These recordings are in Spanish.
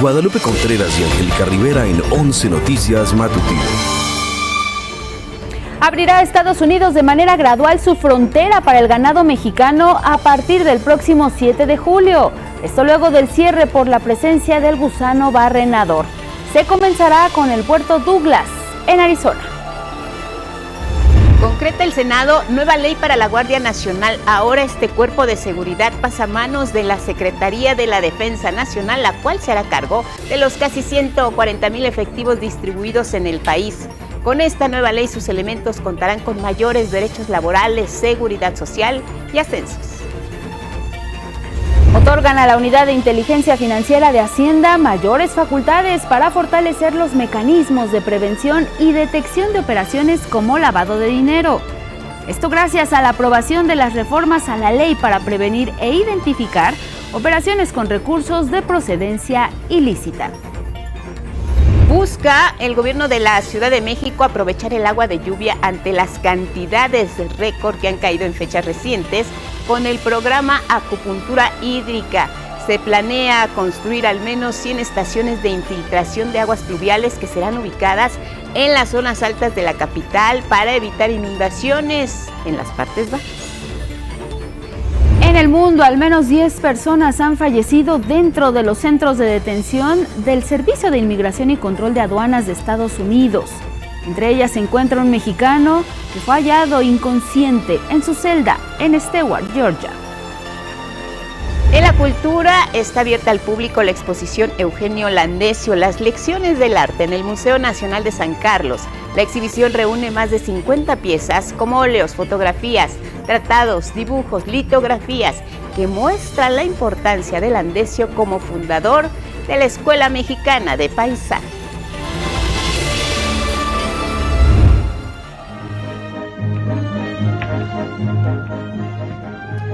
Guadalupe Contreras y Angélica Rivera en 11 Noticias Matutino. Abrirá Estados Unidos de manera gradual su frontera para el ganado mexicano a partir del próximo 7 de julio. Esto luego del cierre por la presencia del gusano barrenador. Se comenzará con el puerto Douglas, en Arizona. Concreta el Senado nueva ley para la Guardia Nacional. Ahora este cuerpo de seguridad pasa a manos de la Secretaría de la Defensa Nacional, la cual se hará cargo de los casi 140,000 efectivos distribuidos en el país. Con esta nueva ley, sus elementos contarán con mayores derechos laborales, seguridad social y ascensos. Otorgan a la Unidad de Inteligencia Financiera de Hacienda mayores facultades para fortalecer los mecanismos de prevención y detección de operaciones como lavado de dinero. Esto gracias a la aprobación de las reformas a la ley para prevenir e identificar operaciones con recursos de procedencia ilícita. Busca el gobierno de la Ciudad de México aprovechar el agua de lluvia ante las cantidades de récord que han caído en fechas recientes con el programa Acupuntura Hídrica. Se planea construir al menos 100 estaciones de infiltración de aguas pluviales que serán ubicadas en las zonas altas de la capital para evitar inundaciones en las partes bajas. En el mundo, al menos 10 personas han fallecido dentro de los centros de detención del Servicio de Inmigración y Control de Aduanas de Estados Unidos. Entre ellas se encuentra un mexicano que fue hallado inconsciente en su celda en Stewart, Georgia. En la cultura está abierta al público la exposición Eugenio Landesio, las lecciones del arte en el Museo Nacional de San Carlos. La exhibición reúne más de 50 piezas como óleos, fotografías, tratados, dibujos, litografías que muestran la importancia de Landesio como fundador de la Escuela Mexicana de Paisaje.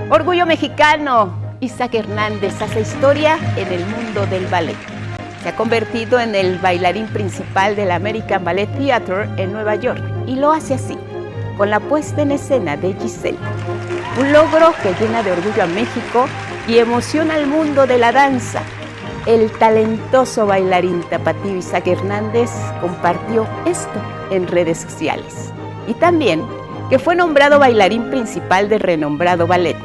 Orgullo mexicano. Isaac Hernández hace historia en el mundo del ballet. Se ha convertido en el bailarín principal del American Ballet Theatre en Nueva York y lo hace así, con la puesta en escena de Giselle. Un logro que llena de orgullo a México y emociona al mundo de la danza. El talentoso bailarín tapatío Isaac Hernández compartió esto en redes sociales. Y también que fue nombrado bailarín principal del renombrado ballet.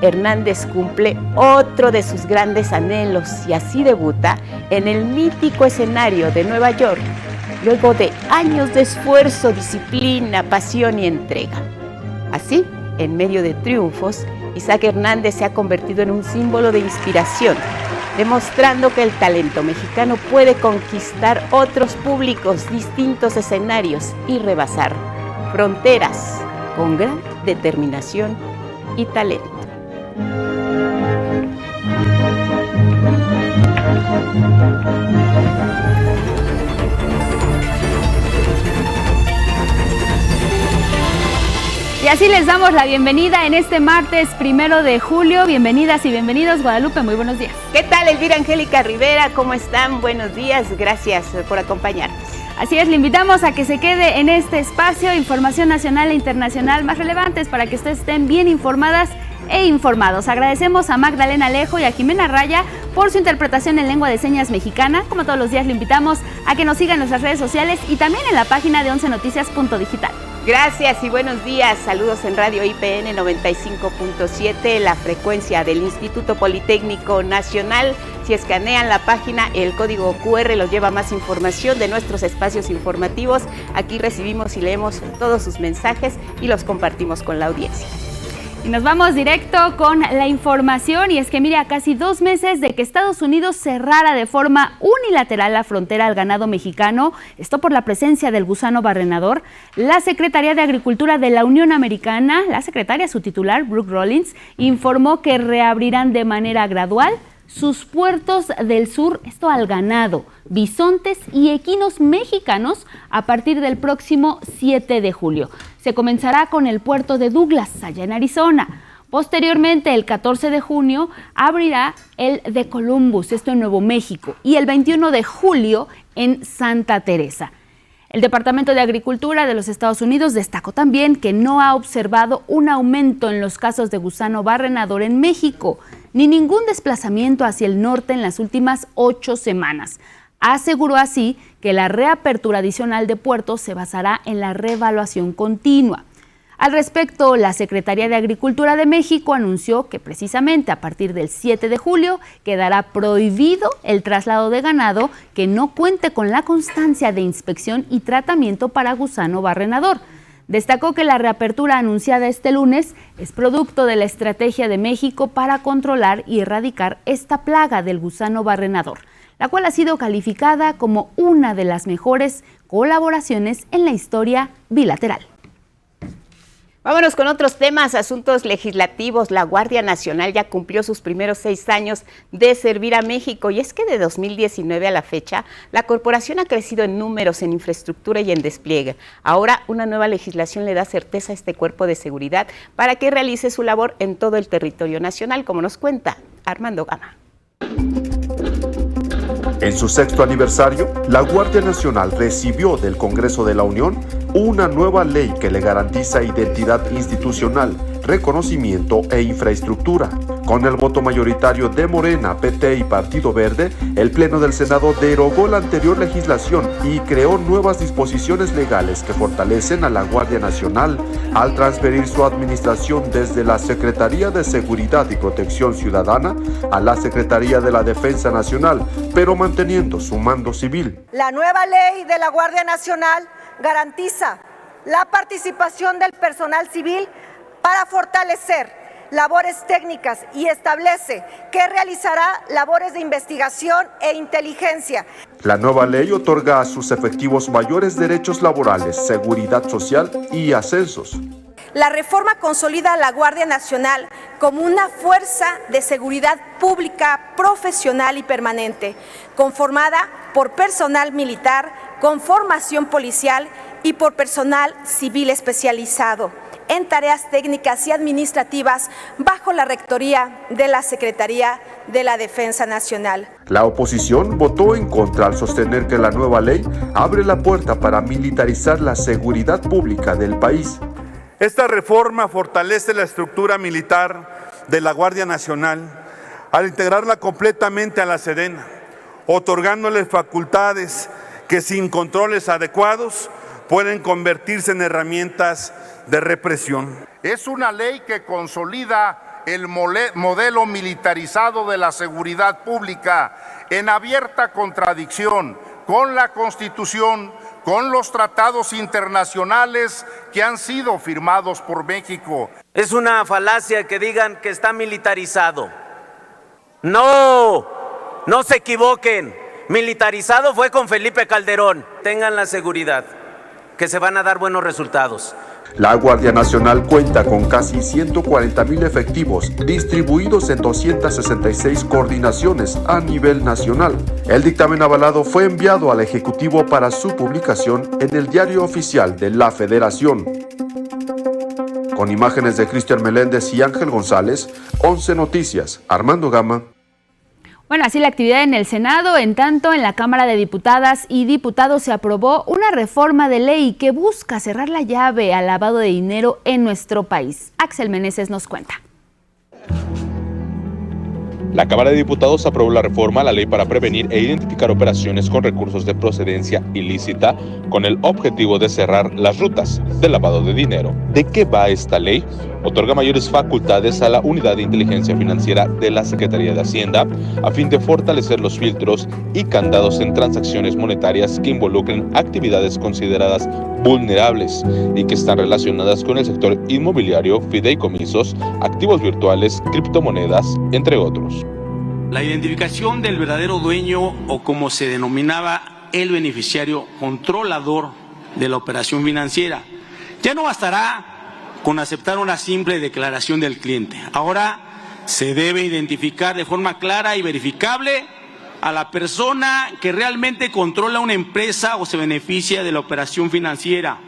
Hernández cumple otro de sus grandes anhelos y así debuta en el mítico escenario de Nueva York, luego de años de esfuerzo, disciplina, pasión y entrega. Así, en medio de triunfos, Isaac Hernández se ha convertido en un símbolo de inspiración, demostrando que el talento mexicano puede conquistar otros públicos, distintos escenarios y rebasar fronteras con gran determinación y talento. Y así les damos la bienvenida en este martes 1 de julio. Bienvenidas y bienvenidos, Guadalupe, muy buenos días. ¿Qué tal, Elvira Angélica Rivera? ¿Cómo están? Buenos días, gracias por acompañarnos. Así es, le invitamos a que se quede en este espacio, información nacional e internacional más relevantes para que ustedes estén bien informadas e informados. Agradecemos a Magdalena Alejo y a Jimena Raya por su interpretación en lengua de señas mexicana. Como todos los días, le invitamos a que nos sigan en nuestras redes sociales y también en la página de 11noticias.digital. Gracias y buenos días. Saludos en Radio IPN 95.7, la frecuencia del Instituto Politécnico Nacional. Si escanean la página, el código QR los lleva a más información de nuestros espacios informativos. Aquí recibimos y leemos todos sus mensajes y los compartimos con la audiencia. Y nos vamos directo con la información, y es que mire, a casi 2 meses de que Estados Unidos cerrara de forma unilateral la frontera al ganado mexicano, esto por la presencia del gusano barrenador, la Secretaría de Agricultura de la Unión Americana, la secretaria, su titular, Brooke Rollins, informó que reabrirán de manera gradual sus puertos del sur, esto al ganado, bisontes y equinos mexicanos a partir del próximo 7 de julio. Se comenzará con el puerto de Douglas, allá en Arizona. Posteriormente, el 14 de junio, abrirá el de Columbus, esto en Nuevo México, y el 21 de julio en Santa Teresa. El Departamento de Agricultura de los Estados Unidos destacó también que no ha observado un aumento en los casos de gusano barrenador en México. ni ningún desplazamiento hacia el norte en las últimas 8 semanas. Aseguró así que la reapertura adicional de puertos se basará en la reevaluación continua. Al respecto, la Secretaría de Agricultura de México anunció que precisamente a partir del 7 de julio quedará prohibido el traslado de ganado que no cuente con la constancia de inspección y tratamiento para gusano barrenador. Destacó que la reapertura anunciada este lunes es producto de la estrategia de México para controlar y erradicar esta plaga del gusano barrenador, la cual ha sido calificada como una de las mejores colaboraciones en la historia bilateral. Vámonos con otros temas, asuntos legislativos. La Guardia Nacional ya cumplió sus primeros 6 años de servir a México y es que de 2019 a la fecha, la corporación ha crecido en números, en infraestructura y en despliegue. Ahora, una nueva legislación le da certeza a este cuerpo de seguridad para que realice su labor en todo el territorio nacional, como nos cuenta Armando Gama. En su 6º aniversario, la Guardia Nacional recibió del Congreso de la Unión una nueva ley que le garantiza identidad institucional, reconocimiento e infraestructura. Con el voto mayoritario de Morena, PT y Partido Verde, el Pleno del Senado derogó la anterior legislación y creó nuevas disposiciones legales que fortalecen a la Guardia Nacional al transferir su administración desde la Secretaría de Seguridad y Protección Ciudadana a la Secretaría de la Defensa Nacional, pero manteniendo su mando civil. La nueva ley de la Guardia Nacional garantiza la participación del personal civil para fortalecer labores técnicas y establece que realizará labores de investigación e inteligencia. La nueva ley otorga a sus efectivos mayores derechos laborales, seguridad social y ascensos. La reforma consolida a la Guardia Nacional como una fuerza de seguridad pública profesional y permanente, conformada por personal militar con formación policial y por personal civil especializado en tareas técnicas y administrativas bajo la rectoría de la Secretaría de la Defensa Nacional. La oposición votó en contra al sostener que la nueva ley abre la puerta para militarizar la seguridad pública del país. Esta reforma fortalece la estructura militar de la Guardia Nacional al integrarla completamente a la Sedena, otorgándole facultades que sin controles adecuados pueden convertirse en herramientas de represión. Es una ley que consolida el modelo militarizado de la seguridad pública en abierta contradicción con la Constitución, con los tratados internacionales que han sido firmados por México. Es una falacia que digan que está militarizado. No se equivoquen. Militarizado fue con Felipe Calderón. Tengan la seguridad que se van a dar buenos resultados. La Guardia Nacional cuenta con casi 140,000 efectivos distribuidos en 266 coordinaciones a nivel nacional. El dictamen avalado fue enviado al Ejecutivo para su publicación en el Diario Oficial de la Federación. Con imágenes de Cristian Meléndez y Ángel González, 11 Noticias, Armando Gama. Bueno, así la actividad en el Senado. En tanto, en la Cámara de Diputadas y Diputados se aprobó una reforma de ley que busca cerrar la llave al lavado de dinero en nuestro país. Axel Meneses nos cuenta. La Cámara de Diputados aprobó la reforma a la ley para prevenir e identificar operaciones con recursos de procedencia ilícita con el objetivo de cerrar las rutas de lavado de dinero. ¿De qué va esta ley? Otorga mayores facultades a la Unidad de Inteligencia Financiera de la Secretaría de Hacienda a fin de fortalecer los filtros y candados en transacciones monetarias que involucren actividades consideradas vulnerables y que están relacionadas con el sector inmobiliario, fideicomisos, activos virtuales, criptomonedas, entre otros. La identificación del verdadero dueño o como se denominaba el beneficiario controlador de la operación financiera. Ya no bastará con aceptar una simple declaración del cliente. Ahora se debe identificar de forma clara y verificable a la persona que realmente controla una empresa o se beneficia de la operación financiera.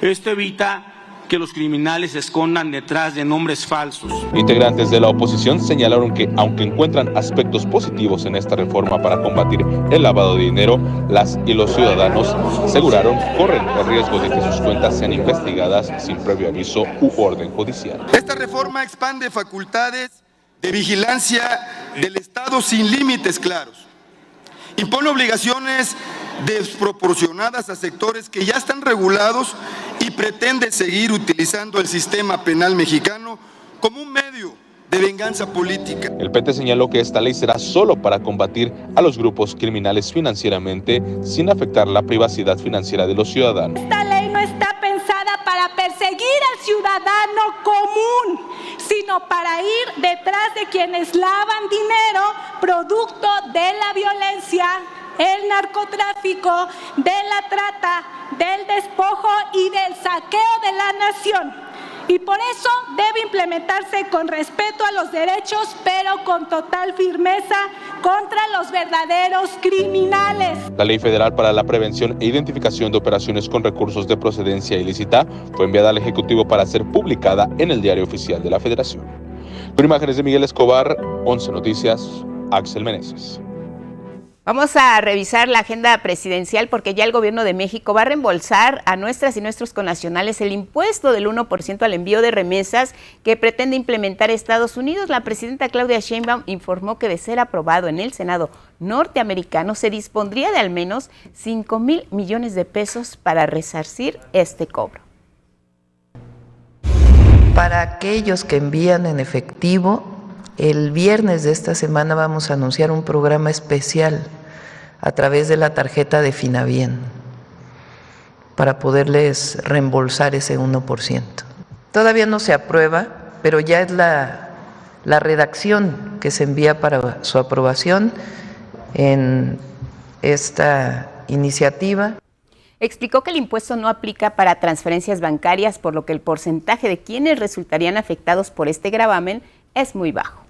Esto evita que los criminales se escondan detrás de nombres falsos. Integrantes de la oposición señalaron que, aunque encuentran aspectos positivos en esta reforma para combatir el lavado de dinero, las y los ciudadanos aseguraron corren el riesgo de que sus cuentas sean investigadas sin previo aviso u orden judicial. Esta reforma expande facultades de vigilancia del Estado sin límites claros. Impone obligaciones desproporcionadas a sectores que ya están regulados y pretende seguir utilizando el sistema penal mexicano como un medio de venganza política. El PT señaló que esta ley será solo para combatir a los grupos criminales financieramente sin afectar la privacidad financiera de los ciudadanos. Esta ley no está pensada para perseguir al ciudadano común, sino para ir detrás de quienes lavan dinero producto de la violencia, el narcotráfico, de la trata, del despojo y del saqueo de la nación. Y por eso debe implementarse con respeto a los derechos, pero con total firmeza contra los verdaderos criminales. La Ley Federal para la Prevención e Identificación de Operaciones con Recursos de Procedencia Ilícita fue enviada al Ejecutivo para ser publicada en el Diario Oficial de la Federación. Con imágenes de Miguel Escobar, 11 Noticias, Axel Meneses. Vamos a revisar la agenda presidencial porque ya el gobierno de México va a reembolsar a nuestras y nuestros connacionales el impuesto del 1% al envío de remesas que pretende implementar Estados Unidos. La presidenta Claudia Sheinbaum informó que de ser aprobado en el Senado norteamericano se dispondría de al menos 5,000 millones de pesos para resarcir este cobro. Para aquellos que envían en efectivo, el viernes de esta semana vamos a anunciar un programa especial a través de la tarjeta de Finabien para poderles reembolsar ese 1%. Todavía no se aprueba, pero ya es la redacción que se envía para su aprobación en esta iniciativa. Explicó que el impuesto no aplica para transferencias bancarias, por lo que el porcentaje de quienes resultarían afectados por este gravamen es muy bajo.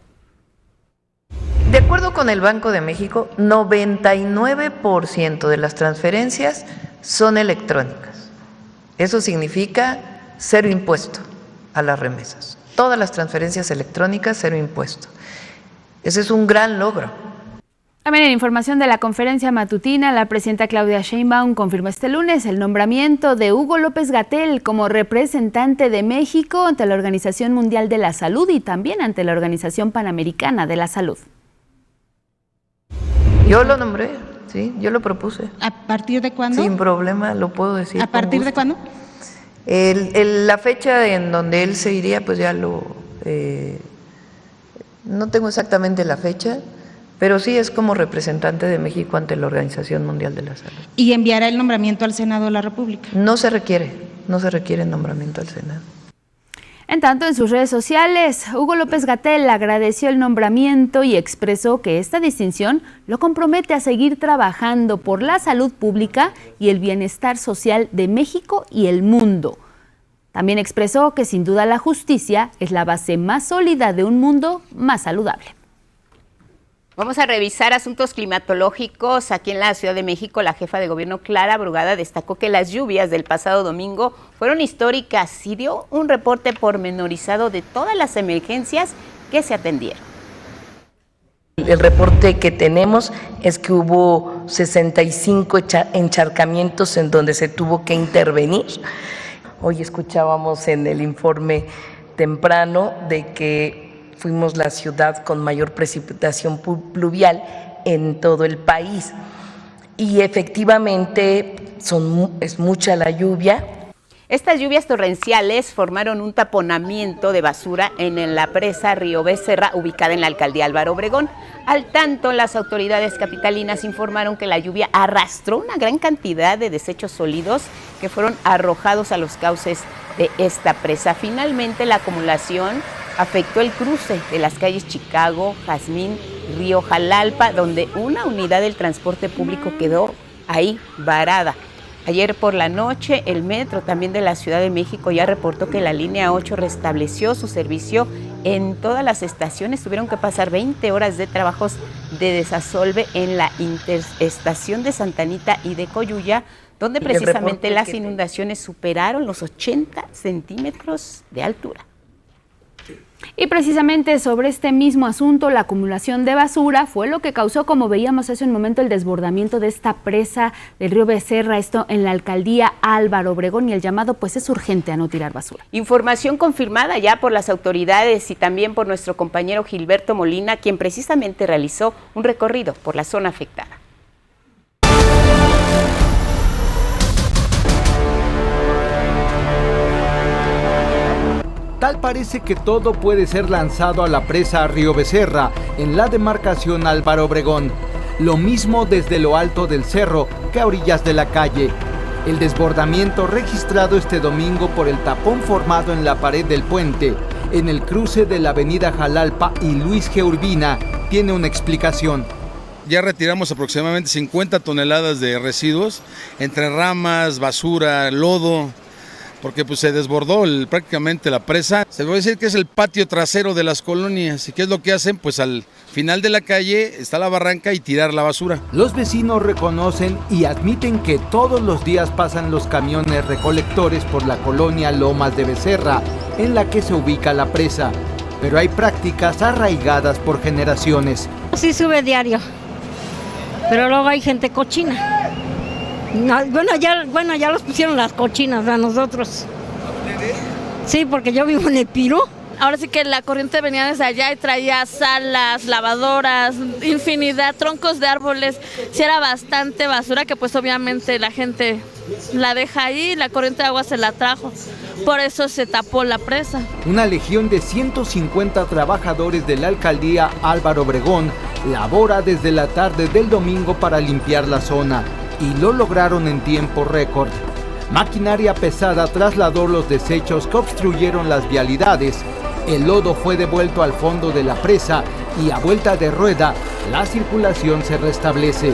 De acuerdo con el Banco de México, 99% de las transferencias son electrónicas. Eso significa cero impuesto a las remesas. Todas las transferencias electrónicas, cero impuesto. Ese es un gran logro. También en información de la conferencia matutina, la presidenta Claudia Sheinbaum confirmó este lunes el nombramiento de Hugo López-Gatell como representante de México ante la Organización Mundial de la Salud y también ante la Organización Panamericana de la Salud. Yo lo nombré, sí, yo lo propuse. ¿A partir de cuándo? Sin problema, lo puedo decir. ¿A partir de cuándo? La fecha en donde él se iría, pues ya no tengo exactamente la fecha, pero sí es como representante de México ante la Organización Mundial de la Salud. ¿Y enviará el nombramiento al Senado de la República? No se requiere nombramiento al Senado. En tanto, en sus redes sociales, Hugo López-Gatell agradeció el nombramiento y expresó que esta distinción lo compromete a seguir trabajando por la salud pública y el bienestar social de México y el mundo. También expresó que sin duda la justicia es la base más sólida de un mundo más saludable. Vamos a revisar asuntos climatológicos. Aquí en la Ciudad de México, la jefa de gobierno Clara Brugada destacó que las lluvias del pasado domingo fueron históricas y dio un reporte pormenorizado de todas las emergencias que se atendieron. El reporte que tenemos es que hubo 65 encharcamientos en donde se tuvo que intervenir. Hoy escuchábamos en el informe temprano de que fuimos la ciudad con mayor precipitación pluvial en todo el país. Y efectivamente es mucha la lluvia. Estas lluvias torrenciales formaron un taponamiento de basura en la presa Río Becerra, ubicada en la alcaldía Álvaro Obregón. Al tanto, las autoridades capitalinas informaron que la lluvia arrastró una gran cantidad de desechos sólidos que fueron arrojados a los cauces de esta presa. Finalmente, la acumulación afectó el cruce de las calles Chicago, Jazmín, Río Jalalpa, donde una unidad del transporte público quedó ahí varada. Ayer por la noche, el metro también de la Ciudad de México ya reportó que la línea 8 restableció su servicio en todas las estaciones. Tuvieron que pasar 20 horas de trabajos de desasolve en la interestación de Santa Anita y de Coyuya, donde precisamente las inundaciones superaron los 80 centímetros de altura. Y precisamente sobre este mismo asunto, la acumulación de basura fue lo que causó, como veíamos hace un momento, el desbordamiento de esta presa del río Becerra, esto en la alcaldía Álvaro Obregón, y el llamado pues es urgente a no tirar basura. Información confirmada ya por las autoridades y también por nuestro compañero Gilberto Molina, quien precisamente realizó un recorrido por la zona afectada. Tal parece que todo puede ser lanzado a la presa Río Becerra, en la demarcación Álvaro Obregón. Lo mismo desde lo alto del cerro que a orillas de la calle. El desbordamiento registrado este domingo por el tapón formado en la pared del puente, en el cruce de la avenida Jalalpa y Luis G. Urbina, tiene una explicación. Ya retiramos aproximadamente 50 toneladas de residuos, entre ramas, basura, lodo, porque pues se desbordó prácticamente la presa. Se puede decir que es el patio trasero de las colonias. ¿Y qué es lo que hacen? Pues al final de la calle está la barranca y tirar la basura. Los vecinos reconocen y admiten que todos los días pasan los camiones recolectores por la colonia Lomas de Becerra, en la que se ubica la presa. Pero hay prácticas arraigadas por generaciones. Sí sube diario, pero luego hay gente cochina. No, bueno, ya los pusieron las cochinas a nosotros. Sí, porque yo vivo en el Piro. Ahora sí que la corriente venía desde allá y traía salas, lavadoras, infinidad, troncos de árboles. Sí era bastante basura que pues obviamente la gente la deja ahí y la corriente de agua se la trajo. Por eso se tapó la presa. Una legión de 150 trabajadores de la alcaldía Álvaro Obregón labora desde la tarde del domingo para limpiar la zona. Y lo lograron en tiempo récord. Maquinaria pesada trasladó los desechos que obstruyeron las vialidades. El lodo fue devuelto al fondo de la presa y a vuelta de rueda, la circulación se restablece.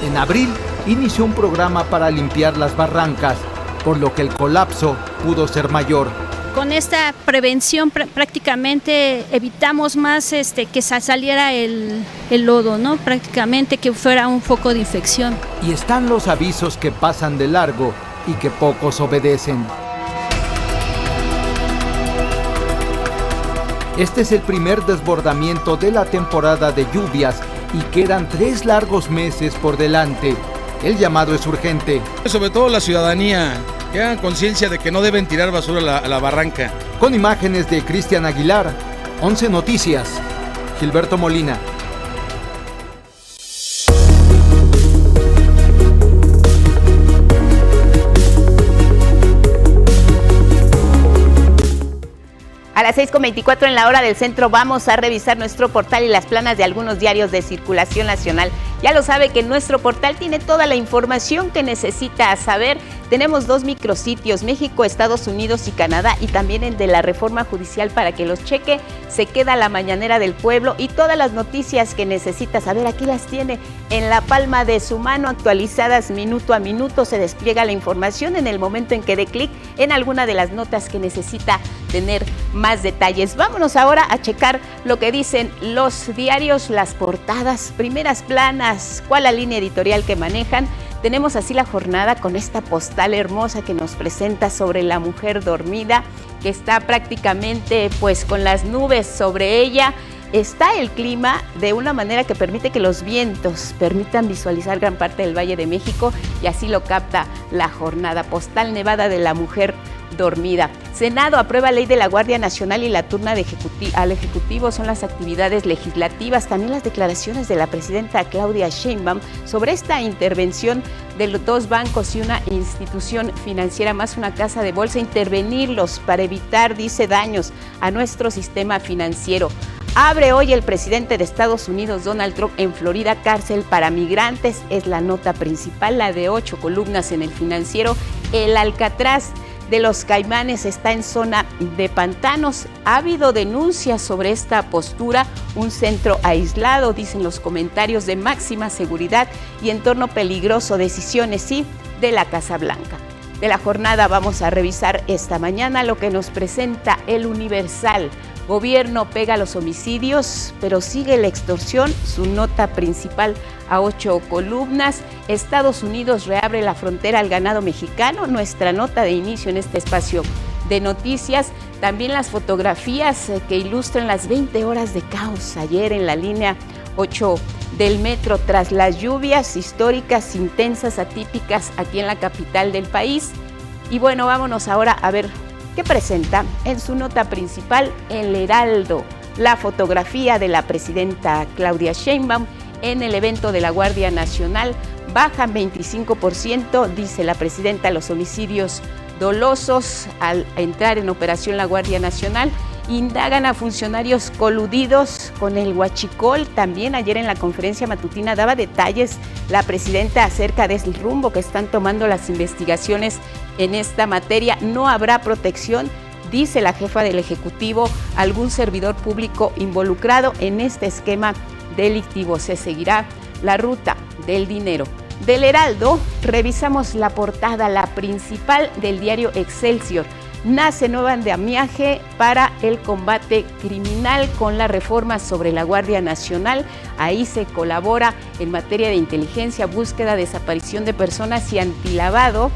En abril inició un programa para limpiar las barrancas, por lo que el colapso pudo ser mayor. Con esta prevención prácticamente evitamos más que saliera el lodo, ¿no? Prácticamente que fuera un foco de infección. Y están los avisos que pasan de largo y que pocos obedecen. Este es el primer desbordamiento de la temporada de lluvias y quedan 3 largos meses por delante. El llamado es urgente. Sobre todo la ciudadanía, que hagan conciencia de que no deben tirar basura a la barranca. Con imágenes de Cristian Aguilar, 11 Noticias, Gilberto Molina. A las 6:24 en la hora del centro vamos a revisar nuestro portal y las planas de algunos diarios de circulación nacional. Ya lo sabe que nuestro portal tiene toda la información que necesita saber. Tenemos 2 micrositios, México, Estados Unidos y Canadá, y también el de la reforma judicial para que los cheque. Se queda la mañanera del pueblo y todas las noticias que necesita saber, aquí las tiene en la palma de su mano, actualizadas minuto a minuto. Se despliega la información en el momento en que dé clic en alguna de las notas que necesita tener más detalles. Vámonos ahora a checar lo que dicen los diarios, las portadas, primeras planas, cuál la línea editorial que manejan. Tenemos así la jornada con esta postal hermosa que nos presenta sobre la mujer dormida, que está prácticamente pues con las nubes sobre ella. Está el clima de una manera que permite que los vientos permitan visualizar gran parte del Valle de México, y así lo capta la jornada. Postal nevada de la mujer dormida. Senado aprueba ley de la Guardia Nacional y la turna al Ejecutivo son las actividades legislativas. También las declaraciones de la presidenta Claudia Sheinbaum sobre esta intervención de los 2 bancos y una institución financiera más una casa de bolsa, intervenirlos para evitar, dice, daños a nuestro sistema financiero. Abre hoy el presidente de Estados Unidos, Donald Trump, en Florida, cárcel para migrantes. Es la nota principal, la de 8 columnas en el Financiero. El Alcatraz de los Caimanes está en zona de pantanos. Ha habido denuncias sobre esta postura, un centro aislado, dicen los comentarios, de máxima seguridad y entorno peligroso. Decisiones, sí, de la Casa Blanca. De la jornada vamos a revisar esta mañana lo que nos presenta el Universal. Gobierno pega los homicidios, pero sigue la extorsión, su nota principal a 8 columnas. Estados Unidos reabre la frontera al ganado mexicano, nuestra nota de inicio en este espacio de noticias. También las fotografías que ilustran las 20 horas de caos ayer en la línea 8 del metro tras las lluvias históricas, intensas, atípicas aquí en la capital del país. Y bueno, vámonos ahora a ver qué presenta en su nota principal El Heraldo, la fotografía de la presidenta Claudia Sheinbaum en el evento de la Guardia Nacional. Bajan 25%, dice la presidenta, los homicidios dolosos al entrar en operación la Guardia Nacional. Indagan a funcionarios coludidos con el huachicol. También ayer en la conferencia matutina daba detalles la presidenta acerca del rumbo que están tomando las investigaciones en esta materia. No habrá protección, dice la jefa del Ejecutivo, algún servidor público involucrado en este esquema delictivo. Se seguirá la ruta del dinero. Del Heraldo, revisamos la portada, la principal del diario Excelsior. Nace nuevo andamiaje para el combate criminal con la reforma sobre la Guardia Nacional. Ahí se colabora en materia de inteligencia, búsqueda, desaparición de personas y antilavado.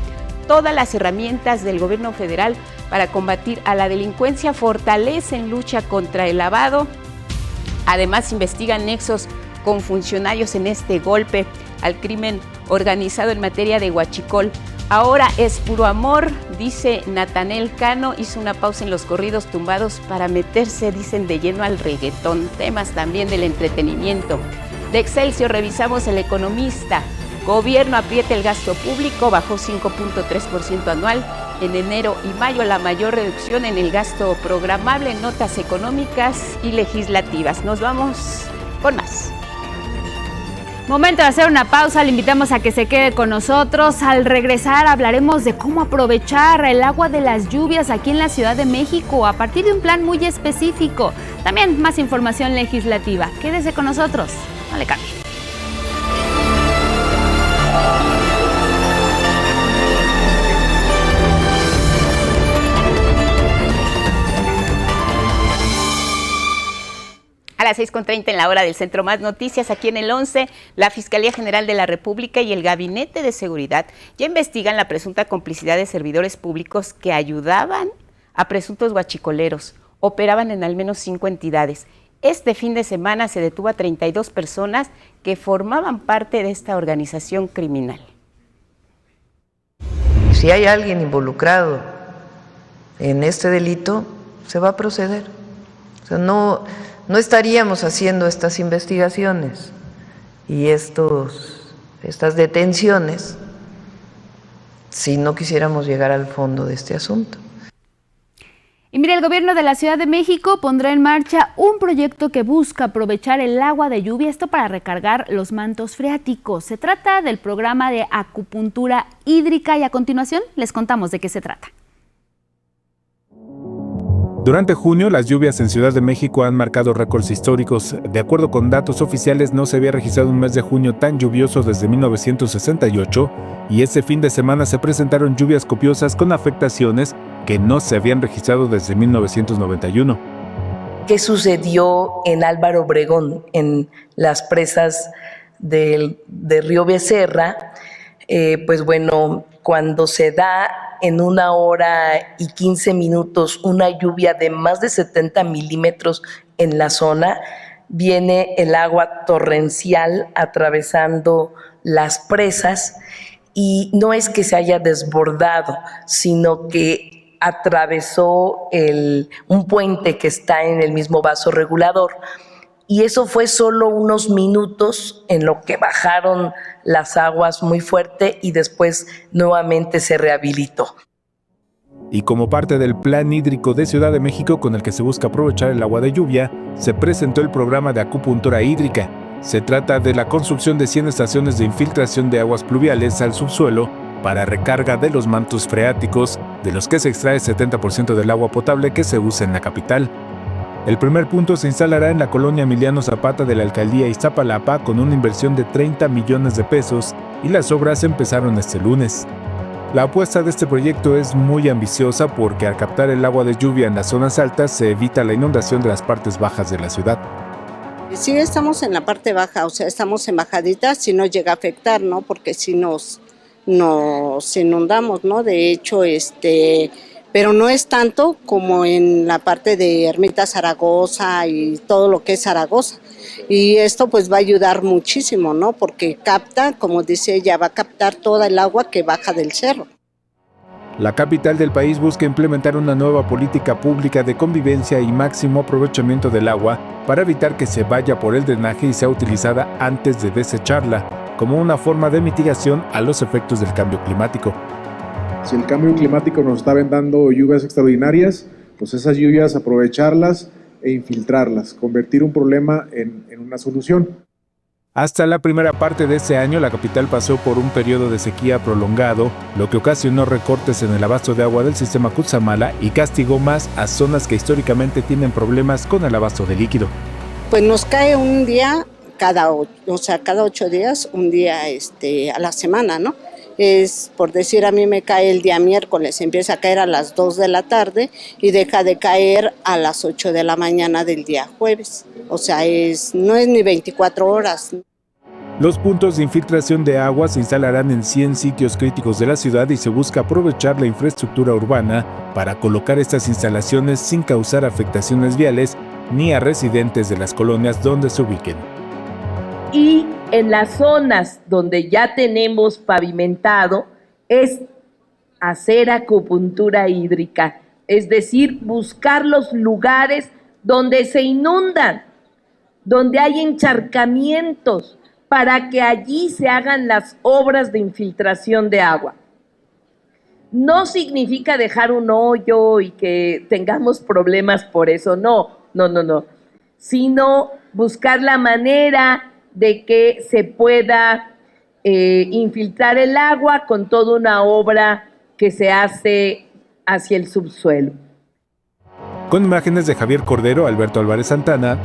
Todas las herramientas del gobierno federal para combatir a la delincuencia fortalecen lucha contra el lavado. Además, investigan nexos con funcionarios en este golpe al crimen organizado en materia de huachicol. Ahora es puro amor, dice Natanael Cano. Hizo una pausa en los corridos tumbados para meterse, dicen, de lleno al reggaetón. Temas también del entretenimiento. De Excelsior revisamos El Economista. Gobierno aprieta el gasto público, bajó 5.3% anual. En enero y mayo la mayor reducción en el gasto programable, notas económicas y legislativas. Nos vamos con más. Momento de hacer una pausa, le invitamos a que se quede con nosotros. Al regresar hablaremos de cómo aprovechar el agua de las lluvias aquí en la Ciudad de México a partir de un plan muy específico. También más información legislativa. Quédese con nosotros, no le cambie. A las 6:30 en la hora del Centro Más Noticias, aquí en el 11, la Fiscalía General de la República y el Gabinete de Seguridad ya investigan la presunta complicidad de servidores públicos que ayudaban a presuntos huachicoleros. Operaban en al menos 5 entidades. Este fin de semana se detuvo a 32 personas que formaban parte de esta organización criminal. Si hay alguien involucrado en este delito, se va a proceder. O sea, no estaríamos haciendo estas investigaciones y estas detenciones si no quisiéramos llegar al fondo de este asunto. Y mire, el gobierno de la Ciudad de México pondrá en marcha un proyecto que busca aprovechar el agua de lluvia, esto para recargar los mantos freáticos. Se trata del programa de acupuntura hídrica y a continuación les contamos de qué se trata. Durante junio, las lluvias en Ciudad de México han marcado récords históricos. De acuerdo con datos oficiales, no se había registrado un mes de junio tan lluvioso desde 1968 y ese fin de semana se presentaron lluvias copiosas con afectaciones que no se habían registrado desde 1991. ¿Qué sucedió en Álvaro Obregón, en las presas de Río Becerra? Pues bueno, cuando se da en 1 hora y 15 minutos una lluvia de más de 70 milímetros en la zona, viene el agua torrencial atravesando las presas y no es que se haya desbordado, sino que atravesó un puente que está en el mismo vaso regulador. Y eso fue solo unos minutos en lo que bajaron las aguas muy fuerte y después nuevamente se rehabilitó. Y como parte del Plan Hídrico de Ciudad de México con el que se busca aprovechar el agua de lluvia, se presentó el programa de acupuntura hídrica. Se trata de la construcción de 100 estaciones de infiltración de aguas pluviales al subsuelo para recarga de los mantos freáticos, de los que se extrae el 70% del agua potable que se usa en la capital. El primer punto se instalará en la colonia Emiliano Zapata de la alcaldía Iztapalapa con una inversión de 30 millones de pesos y las obras empezaron este lunes. La apuesta de este proyecto es muy ambiciosa porque al captar el agua de lluvia en las zonas altas se evita la inundación de las partes bajas de la ciudad. Sí estamos en la parte baja, o sea, estamos en bajadita, si nos llega a afectar, ¿no? Porque si nos inundamos, ¿no? De hecho, pero no es tanto como en la parte de Ermita Zaragoza y todo lo que es Zaragoza. Y esto pues va a ayudar muchísimo, ¿no? Porque capta, como dice ella, va a captar toda el agua que baja del cerro. La capital del país busca implementar una nueva política pública de convivencia y máximo aprovechamiento del agua para evitar que se vaya por el drenaje y sea utilizada antes de desecharla, como una forma de mitigación a los efectos del cambio climático. Si el cambio climático nos está dando lluvias extraordinarias, pues esas lluvias aprovecharlas e infiltrarlas, convertir un problema en una solución. Hasta la primera parte de este año, la capital pasó por un periodo de sequía prolongado, lo que ocasionó recortes en el abasto de agua del sistema Cutzamala y castigó más a zonas que históricamente tienen problemas con el abasto de líquido. Pues nos cae un día cada 8 días, un día a la semana, ¿no? Es, por decir, a mí me cae el día miércoles, empieza a caer a las 2 de la tarde y deja de caer a las 8 de la mañana del día jueves. O sea, no es ni 24 horas. Los puntos de infiltración de agua se instalarán en 100 sitios críticos de la ciudad y se busca aprovechar la infraestructura urbana para colocar estas instalaciones sin causar afectaciones viales ni a residentes de las colonias donde se ubiquen. Y en las zonas donde ya tenemos pavimentado es hacer acupuntura hídrica, es decir, buscar los lugares donde se inundan, donde hay encharcamientos, para que allí se hagan las obras de infiltración de agua. No significa dejar un hoyo y que tengamos problemas por eso, no, sino buscar la manera de que se pueda infiltrar el agua con toda una obra que se hace hacia el subsuelo. Con imágenes de Javier Cordero, Alberto Álvarez Santana.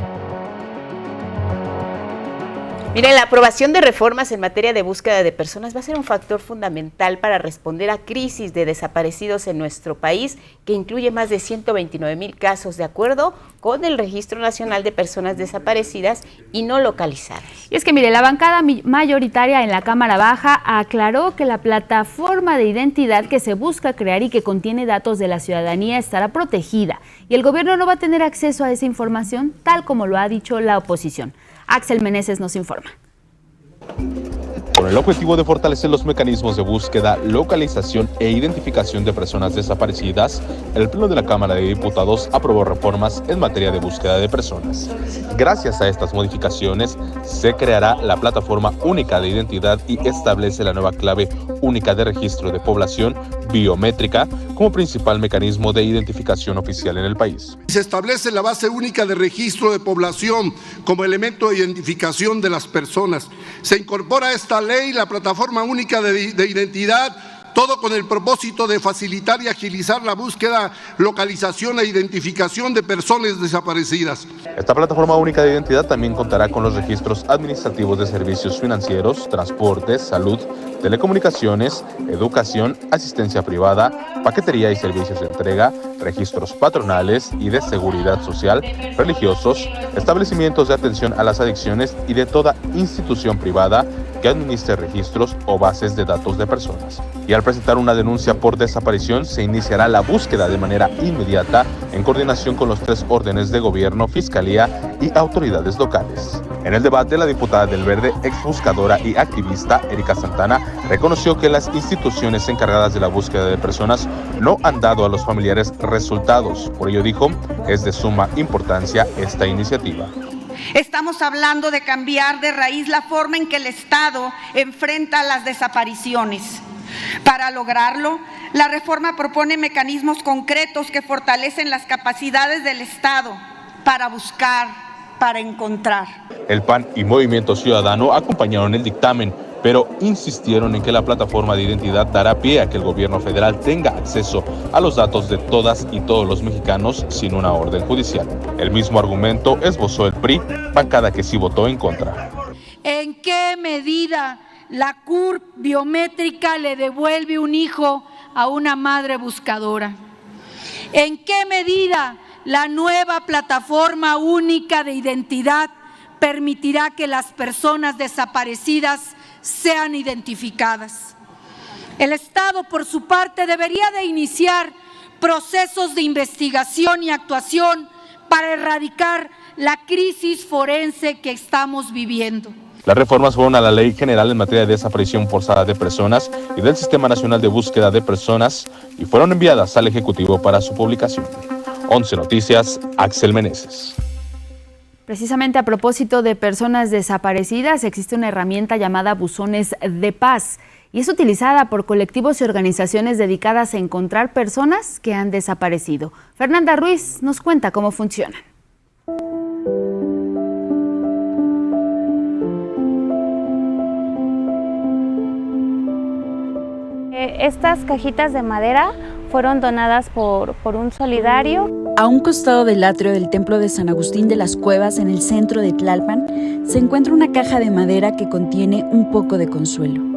Miren, la aprobación de reformas en materia de búsqueda de personas va a ser un factor fundamental para responder a crisis de desaparecidos en nuestro país, que incluye más de 129,000 casos, de acuerdo con el Registro Nacional de Personas Desaparecidas y No Localizadas. Y es que, mire, la bancada mayoritaria en la Cámara Baja aclaró que la plataforma de identidad que se busca crear y que contiene datos de la ciudadanía estará protegida y el gobierno no va a tener acceso a esa información, tal como lo ha dicho la oposición. Axel Meneses nos informa. Con el objetivo de fortalecer los mecanismos de búsqueda, localización e identificación de personas desaparecidas, el Pleno de la Cámara de Diputados aprobó reformas en materia de búsqueda de personas. Gracias a estas modificaciones, se creará la Plataforma Única de Identidad y establece la nueva clave única de registro de población biométrica como principal mecanismo de identificación oficial en el país. Se establece la base única de registro de población como elemento de identificación de las personas. Se incorpora a esta ley la plataforma única de identidad, todo con el propósito de facilitar y agilizar la búsqueda, localización e identificación de personas desaparecidas. Esta plataforma única de identidad también contará con los registros administrativos de servicios financieros, transportes, salud, telecomunicaciones, educación, asistencia privada, paquetería y servicios de entrega, registros patronales y de seguridad social, religiosos, establecimientos de atención a las adicciones y de toda institución privada que administre registros o bases de datos de personas. Y al presentar una denuncia por desaparición, se iniciará la búsqueda de manera inmediata en coordinación con los 3 órdenes de gobierno, fiscalía y autoridades locales. En el debate, la diputada del Verde, exbuscadora y activista Erika Santana, reconoció que las instituciones encargadas de la búsqueda de personas no han dado a los familiares resultados. Por ello dijo, es de suma importancia esta iniciativa. Estamos hablando de cambiar de raíz la forma en que el Estado enfrenta las desapariciones. Para lograrlo, la reforma propone mecanismos concretos que fortalecen las capacidades del Estado para buscar, para encontrar. El PAN y Movimiento Ciudadano acompañaron el dictamen, pero insistieron en que la plataforma de identidad dará pie a que el gobierno federal tenga acceso a los datos de todas y todos los mexicanos sin una orden judicial. El mismo argumento esbozó el PRI, bancada que sí votó en contra. ¿En qué medida la CURP biométrica le devuelve un hijo a una madre buscadora? ¿En qué medida la nueva plataforma única de identidad permitirá que las personas desaparecidas sean identificadas? El Estado, por su parte, debería de iniciar procesos de investigación y actuación para erradicar la crisis forense que estamos viviendo. Las reformas fueron a la Ley General en materia de desaparición forzada de personas y del Sistema Nacional de Búsqueda de Personas y fueron enviadas al Ejecutivo para su publicación. 11 Noticias, Axel Meneses. Precisamente a propósito de personas desaparecidas, existe una herramienta llamada Buzones de Paz y es utilizada por colectivos y organizaciones dedicadas a encontrar personas que han desaparecido. Fernanda Ruiz nos cuenta cómo funcionan. Estas cajitas de madera fueron donadas por un solidario. A un costado del atrio del Templo de San Agustín de las Cuevas, en el centro de Tlalpan, se encuentra una caja de madera que contiene un poco de consuelo.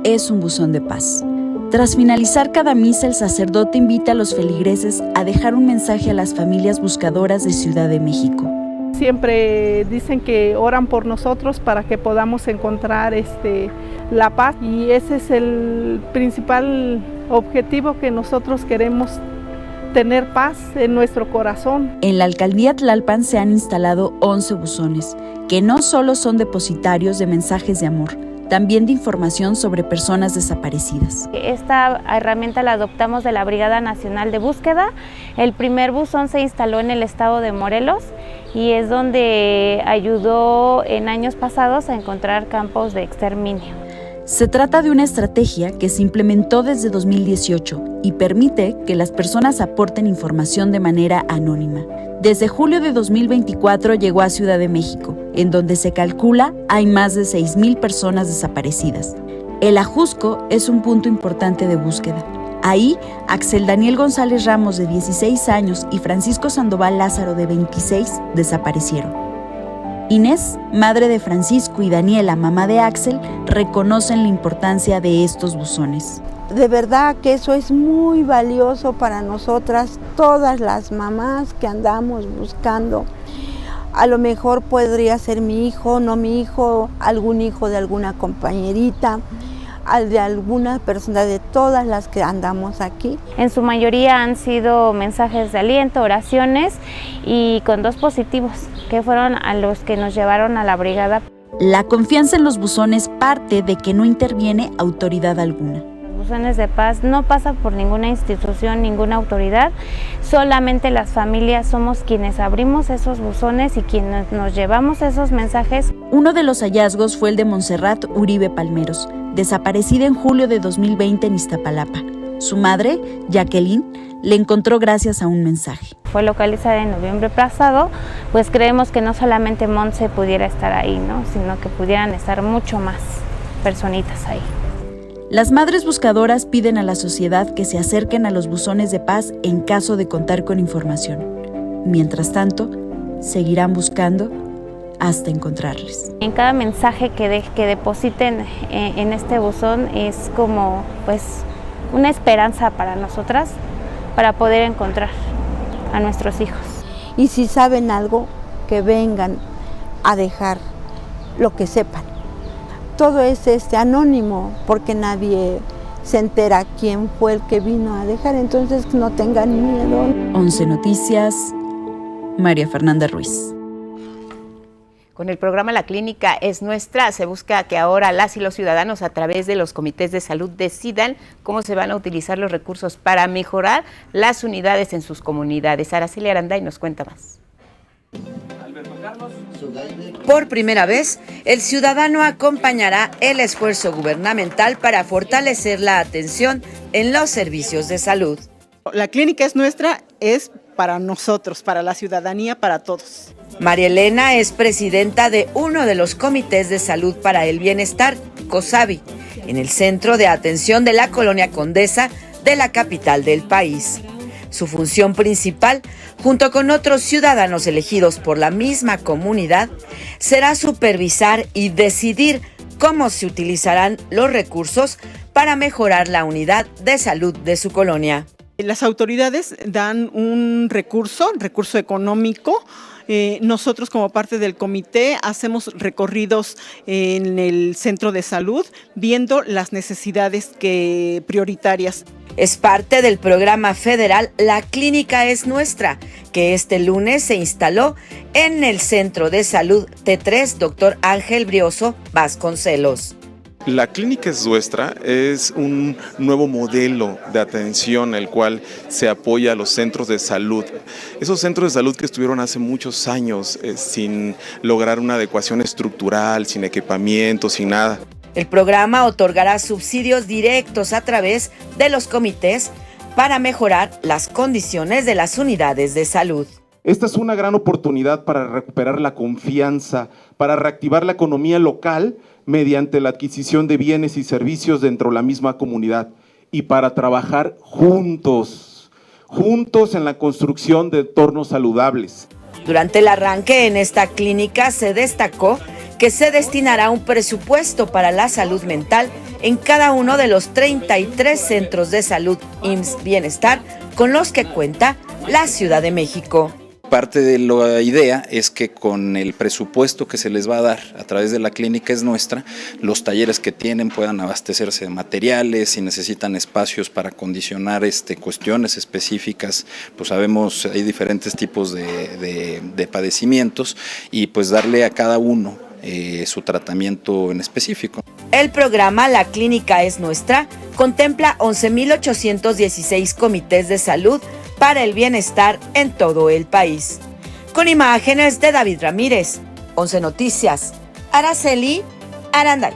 Es un buzón de paz. Tras finalizar cada misa, el sacerdote invita a los feligreses a dejar un mensaje a las familias buscadoras de Ciudad de México. Siempre dicen que oran por nosotros para que podamos encontrar la paz, y ese es el principal objetivo, que nosotros queremos tener paz en nuestro corazón. En la alcaldía Tlalpan se han instalado 11 buzones, que no solo son depositarios de mensajes de amor, también de información sobre personas desaparecidas. Esta herramienta la adoptamos de la Brigada Nacional de Búsqueda. El primer buzón se instaló en el estado de Morelos y es donde ayudó en años pasados a encontrar campos de exterminio. Se trata de una estrategia que se implementó desde 2018 y permite que las personas aporten información de manera anónima. Desde julio de 2024 llegó a Ciudad de México, en donde se calcula hay más de 6,000 personas desaparecidas. El Ajusco es un punto importante de búsqueda. Ahí, Axel Daniel González Ramos, de 16 años, y Francisco Sandoval Lázaro, de 26, desaparecieron. Inés, madre de Francisco, y Daniela, mamá de Axel, reconocen la importancia de estos buzones. De verdad que eso es muy valioso para nosotras, todas las mamás que andamos buscando. A lo mejor podría ser mi hijo, no mi hijo, algún hijo de alguna compañerita, de alguna persona, de todas las que andamos aquí. En su mayoría han sido mensajes de aliento, oraciones, y con 2 positivos, que fueron a los que nos llevaron a la brigada. La confianza en los buzones parte de que no interviene autoridad alguna. Los buzones de paz no pasan por ninguna institución, ninguna autoridad, solamente las familias somos quienes abrimos esos buzones y quienes nos llevamos esos mensajes. Uno de los hallazgos fue el de Montserrat Uribe Palmeros, desaparecida en julio de 2020 en Iztapalapa. Su madre, Jacqueline, le encontró gracias a un mensaje. Fue localizada en noviembre pasado, pues creemos que no solamente Montse pudiera estar ahí, ¿no?, sino que pudieran estar mucho más personitas ahí. Las madres buscadoras piden a la sociedad que se acerquen a los buzones de paz en caso de contar con información. Mientras tanto, seguirán buscando hasta encontrarles. En cada mensaje que depositen en este buzón es como pues una esperanza para nosotras, para poder encontrar a nuestros hijos. Y si saben algo, que vengan a dejar lo que sepan. Todo es anónimo, porque nadie se entera quién fue el que vino a dejar, entonces no tengan miedo. 11 Noticias, María Fernanda Ruiz. Con el programa La Clínica es Nuestra, se busca que ahora las y los ciudadanos, a través de los comités de salud, decidan cómo se van a utilizar los recursos para mejorar las unidades en sus comunidades. Araceli Aranday nos cuenta más. Por primera vez, el ciudadano acompañará el esfuerzo gubernamental para fortalecer la atención en los servicios de salud. La Clínica es Nuestra, es para nosotros, para la ciudadanía, para todos. María Elena es presidenta de uno de los comités de salud para el bienestar, COSABI, en el centro de atención de la Colonia Condesa de la capital del país. Su función principal, junto con otros ciudadanos elegidos por la misma comunidad, será supervisar y decidir cómo se utilizarán los recursos para mejorar la unidad de salud de su colonia. Las autoridades dan un recurso económico. Nosotros, como parte del comité, hacemos recorridos en el centro de salud viendo las necesidades prioritarias. Es parte del programa federal La Clínica es Nuestra, que este lunes se instaló en el Centro de Salud T3 Dr. Ángel Brioso Vasconcelos. La Clínica es Nuestra es un nuevo modelo de atención el cual se apoya a los centros de salud. Esos centros de salud que estuvieron hace muchos años sin lograr una adecuación estructural, sin equipamiento, sin nada. El programa otorgará subsidios directos a través de los comités para mejorar las condiciones de las unidades de salud. Esta es una gran oportunidad para recuperar la confianza, para reactivar la economía local mediante la adquisición de bienes y servicios dentro de la misma comunidad y para trabajar juntos en la construcción de entornos saludables. Durante el arranque en esta clínica se destacó que se destinará un presupuesto para la salud mental en cada uno de los 33 centros de salud IMSS Bienestar con los que cuenta la Ciudad de México. Parte de la idea es que con el presupuesto que se les va a dar a través de la Clínica es Nuestra, los talleres que tienen puedan abastecerse de materiales, si necesitan espacios para acondicionar cuestiones específicas, pues sabemos hay diferentes tipos de padecimientos y pues darle a cada uno su tratamiento en específico. El programa La Clínica es Nuestra contempla 11.816 comités de salud para el bienestar en todo el país. Con imágenes de David Ramírez, 11 Noticias, Araceli Aranday.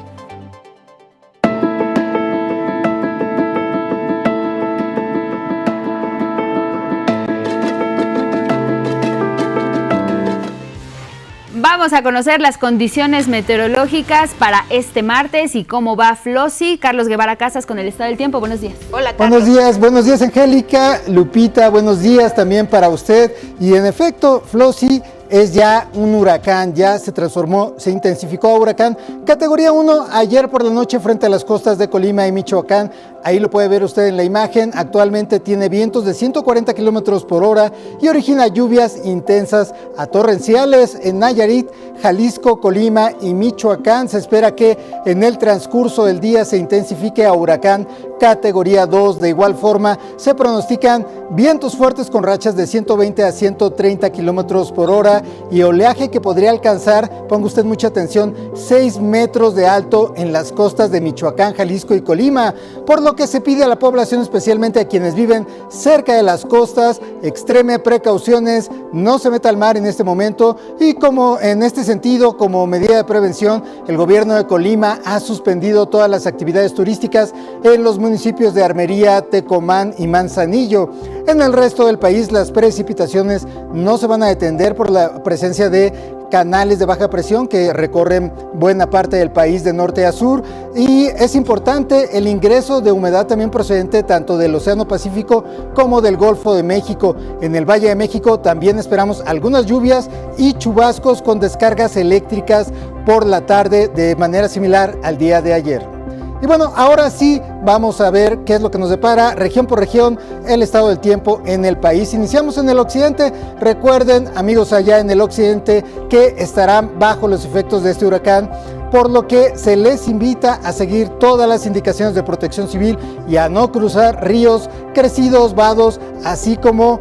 Vamos a conocer las condiciones meteorológicas para este martes y cómo va Flossi. Carlos Guevara Casas con el estado del tiempo. Buenos días. Hola, Carlos. Buenos días, Angélica, Lupita, buenos días también para usted. Y en efecto, Flossi es ya un huracán, ya se transformó, se intensificó a huracán. Categoría 1 ayer por la noche frente a las costas de Colima y Michoacán. Ahí lo puede ver usted en la imagen. Actualmente tiene vientos de 140 kilómetros por hora y origina lluvias intensas a torrenciales en Nayarit, Jalisco, Colima y Michoacán. Se espera que en el transcurso del día se intensifique a huracán categoría 2. De igual forma, se pronostican vientos fuertes con rachas de 120 a 130 kilómetros por hora y oleaje que podría alcanzar, ponga usted mucha atención, 6 metros de alto en las costas de Michoacán, Jalisco y Colima, por lo que se pide a la población, especialmente a quienes viven cerca de las costas, extreme precauciones, no se meta al mar en este momento. Y como en este sentido, como medida de prevención, el gobierno de Colima ha suspendido todas las actividades turísticas en los municipios de Armería, Tecomán y Manzanillo. En el resto del país las precipitaciones no se van a detener por la presencia de canales de baja presión que recorren buena parte del país de norte a sur, y es importante el ingreso de humedad también procedente tanto del Océano Pacífico como del Golfo de México. En el Valle de México también esperamos algunas lluvias y chubascos con descargas eléctricas por la tarde de manera similar al día de ayer. Y bueno, ahora sí vamos a ver qué es lo que nos depara región por región el estado del tiempo en el país. Iniciamos en el occidente. Recuerden, amigos allá en el occidente, que estarán bajo los efectos de este huracán, por lo que se les invita a seguir todas las indicaciones de protección civil y a no cruzar ríos crecidos, vados, así como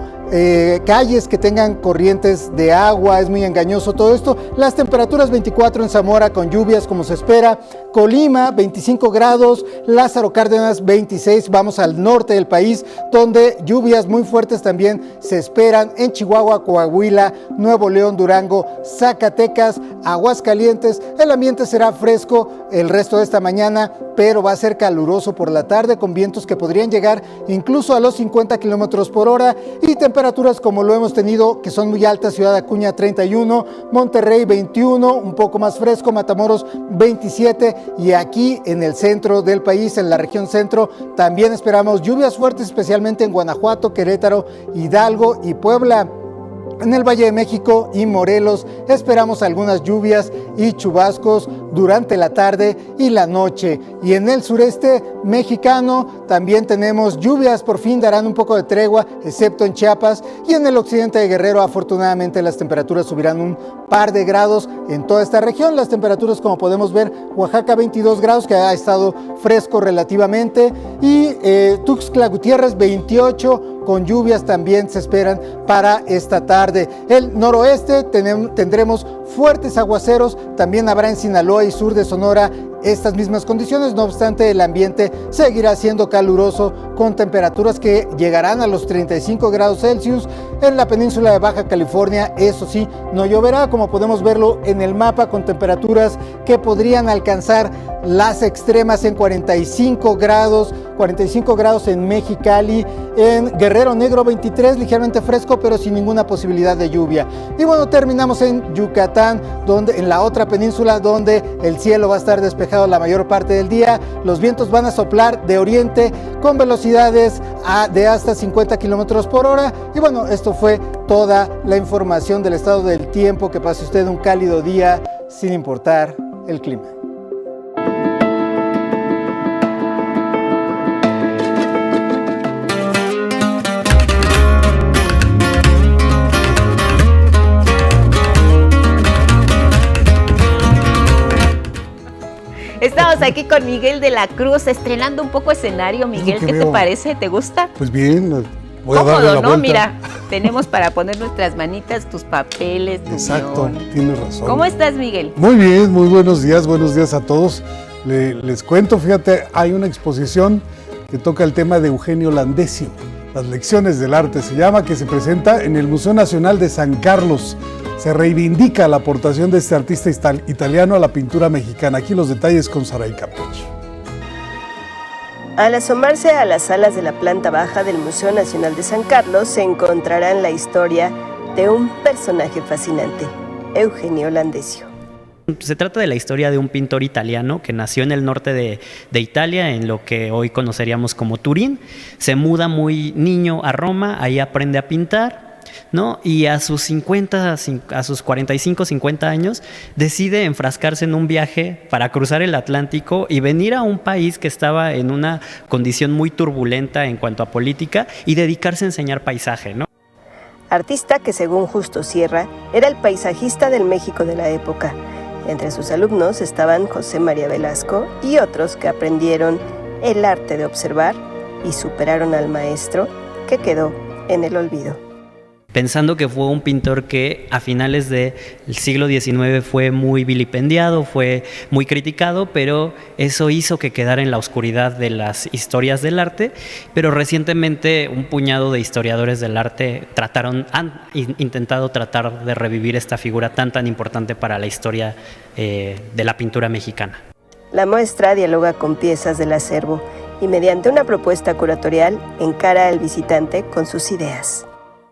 calles que tengan corrientes de agua. Es muy engañoso todo esto. Las temperaturas 24 en Zamora con lluvias como se espera, Colima 25 grados, Lázaro Cárdenas 26, vamos al norte del país donde lluvias muy fuertes también se esperan en Chihuahua, Coahuila, Nuevo León, Durango, Zacatecas, Aguascalientes. El ambiente será fresco el resto de esta mañana, pero va a ser caluroso por la tarde con vientos que podrían llegar incluso a los 50 kilómetros por hora y temperaturas como lo hemos tenido que son muy altas. Ciudad Acuña 31, Monterrey 21, un poco más fresco, Matamoros 27, y aquí en el centro del país, en la región centro, también esperamos lluvias fuertes, especialmente en Guanajuato, Querétaro, Hidalgo y Puebla. En el Valle de México y Morelos esperamos algunas lluvias y chubascos durante la tarde y la noche. Y en el sureste mexicano también tenemos lluvias, por fin darán un poco de tregua, excepto en Chiapas. Y en el occidente de Guerrero, afortunadamente, las temperaturas subirán un par de grados en toda esta región. Las temperaturas, como podemos ver, Oaxaca 22 grados, que ha estado fresco relativamente. Y Tuxtla Gutiérrez 28, con lluvias también se esperan para esta tarde. El noroeste tendremos fuertes aguaceros, también habrá en Sinaloa y sur de Sonora estas mismas condiciones. No obstante, el ambiente seguirá siendo caluroso con temperaturas que llegarán a los 35 grados Celsius. En la península de Baja California, eso sí, no lloverá, como podemos verlo en el mapa, con temperaturas que podrían alcanzar las extremas en 45 grados en Mexicali, en Guerrero Negro 23, ligeramente fresco, pero sin ninguna posibilidad de lluvia. Y bueno, terminamos en Yucatán, en la otra península, donde el cielo va a estar despejado la mayor parte del día. Los vientos van a soplar de oriente con velocidades de hasta 50 kilómetros por hora. Y bueno, esto fue toda la información del estado del tiempo. Que pase usted un cálido día sin importar el clima. Estamos aquí con Miguel de la Cruz, estrenando un poco escenario. Miguel, ¿qué te parece? ¿Te gusta? Pues bien, voy a darle cómodo, la ¿no? vuelta. Mira, tenemos para poner nuestras manitas, tus papeles, tu Exacto, guión. tienes razón. ¿Cómo estás, Miguel? Muy bien, muy buenos días a todos. Les cuento, fíjate, hay una exposición que toca el tema de Eugenio Landesio, Las lecciones del arte se llama, que se presenta en el Museo Nacional de San Carlos. Se reivindica la aportación de este artista italiano a la pintura mexicana. Aquí los detalles con Saray Campech. Al asomarse a las salas de la planta baja del Museo Nacional de San Carlos, se encontrarán la historia de un personaje fascinante, Eugenio Landesio. Se trata de la historia de un pintor italiano que nació en el norte de Italia, en lo que hoy conoceríamos como Turín. Se muda muy niño a Roma, ahí aprende a pintar, ¿no? Y a sus 45, 50 años decide enfrascarse en un viaje para cruzar el Atlántico y venir a un país que estaba en una condición muy turbulenta en cuanto a política y dedicarse a enseñar paisaje, ¿no? Artista que, según Justo Sierra, era el paisajista del México de la época. Entre sus alumnos estaban José María Velasco y otros que aprendieron el arte de observar y superaron al maestro, que quedó en el olvido. Pensando que fue un pintor que a finales del siglo XIX fue muy vilipendiado, fue muy criticado, pero eso hizo que quedara en la oscuridad de las historias del arte. Pero recientemente un puñado de historiadores del arte han intentado tratar de revivir esta figura tan importante para la historia de la pintura mexicana. La muestra dialoga con piezas del acervo y mediante una propuesta curatorial encara al visitante con sus ideas.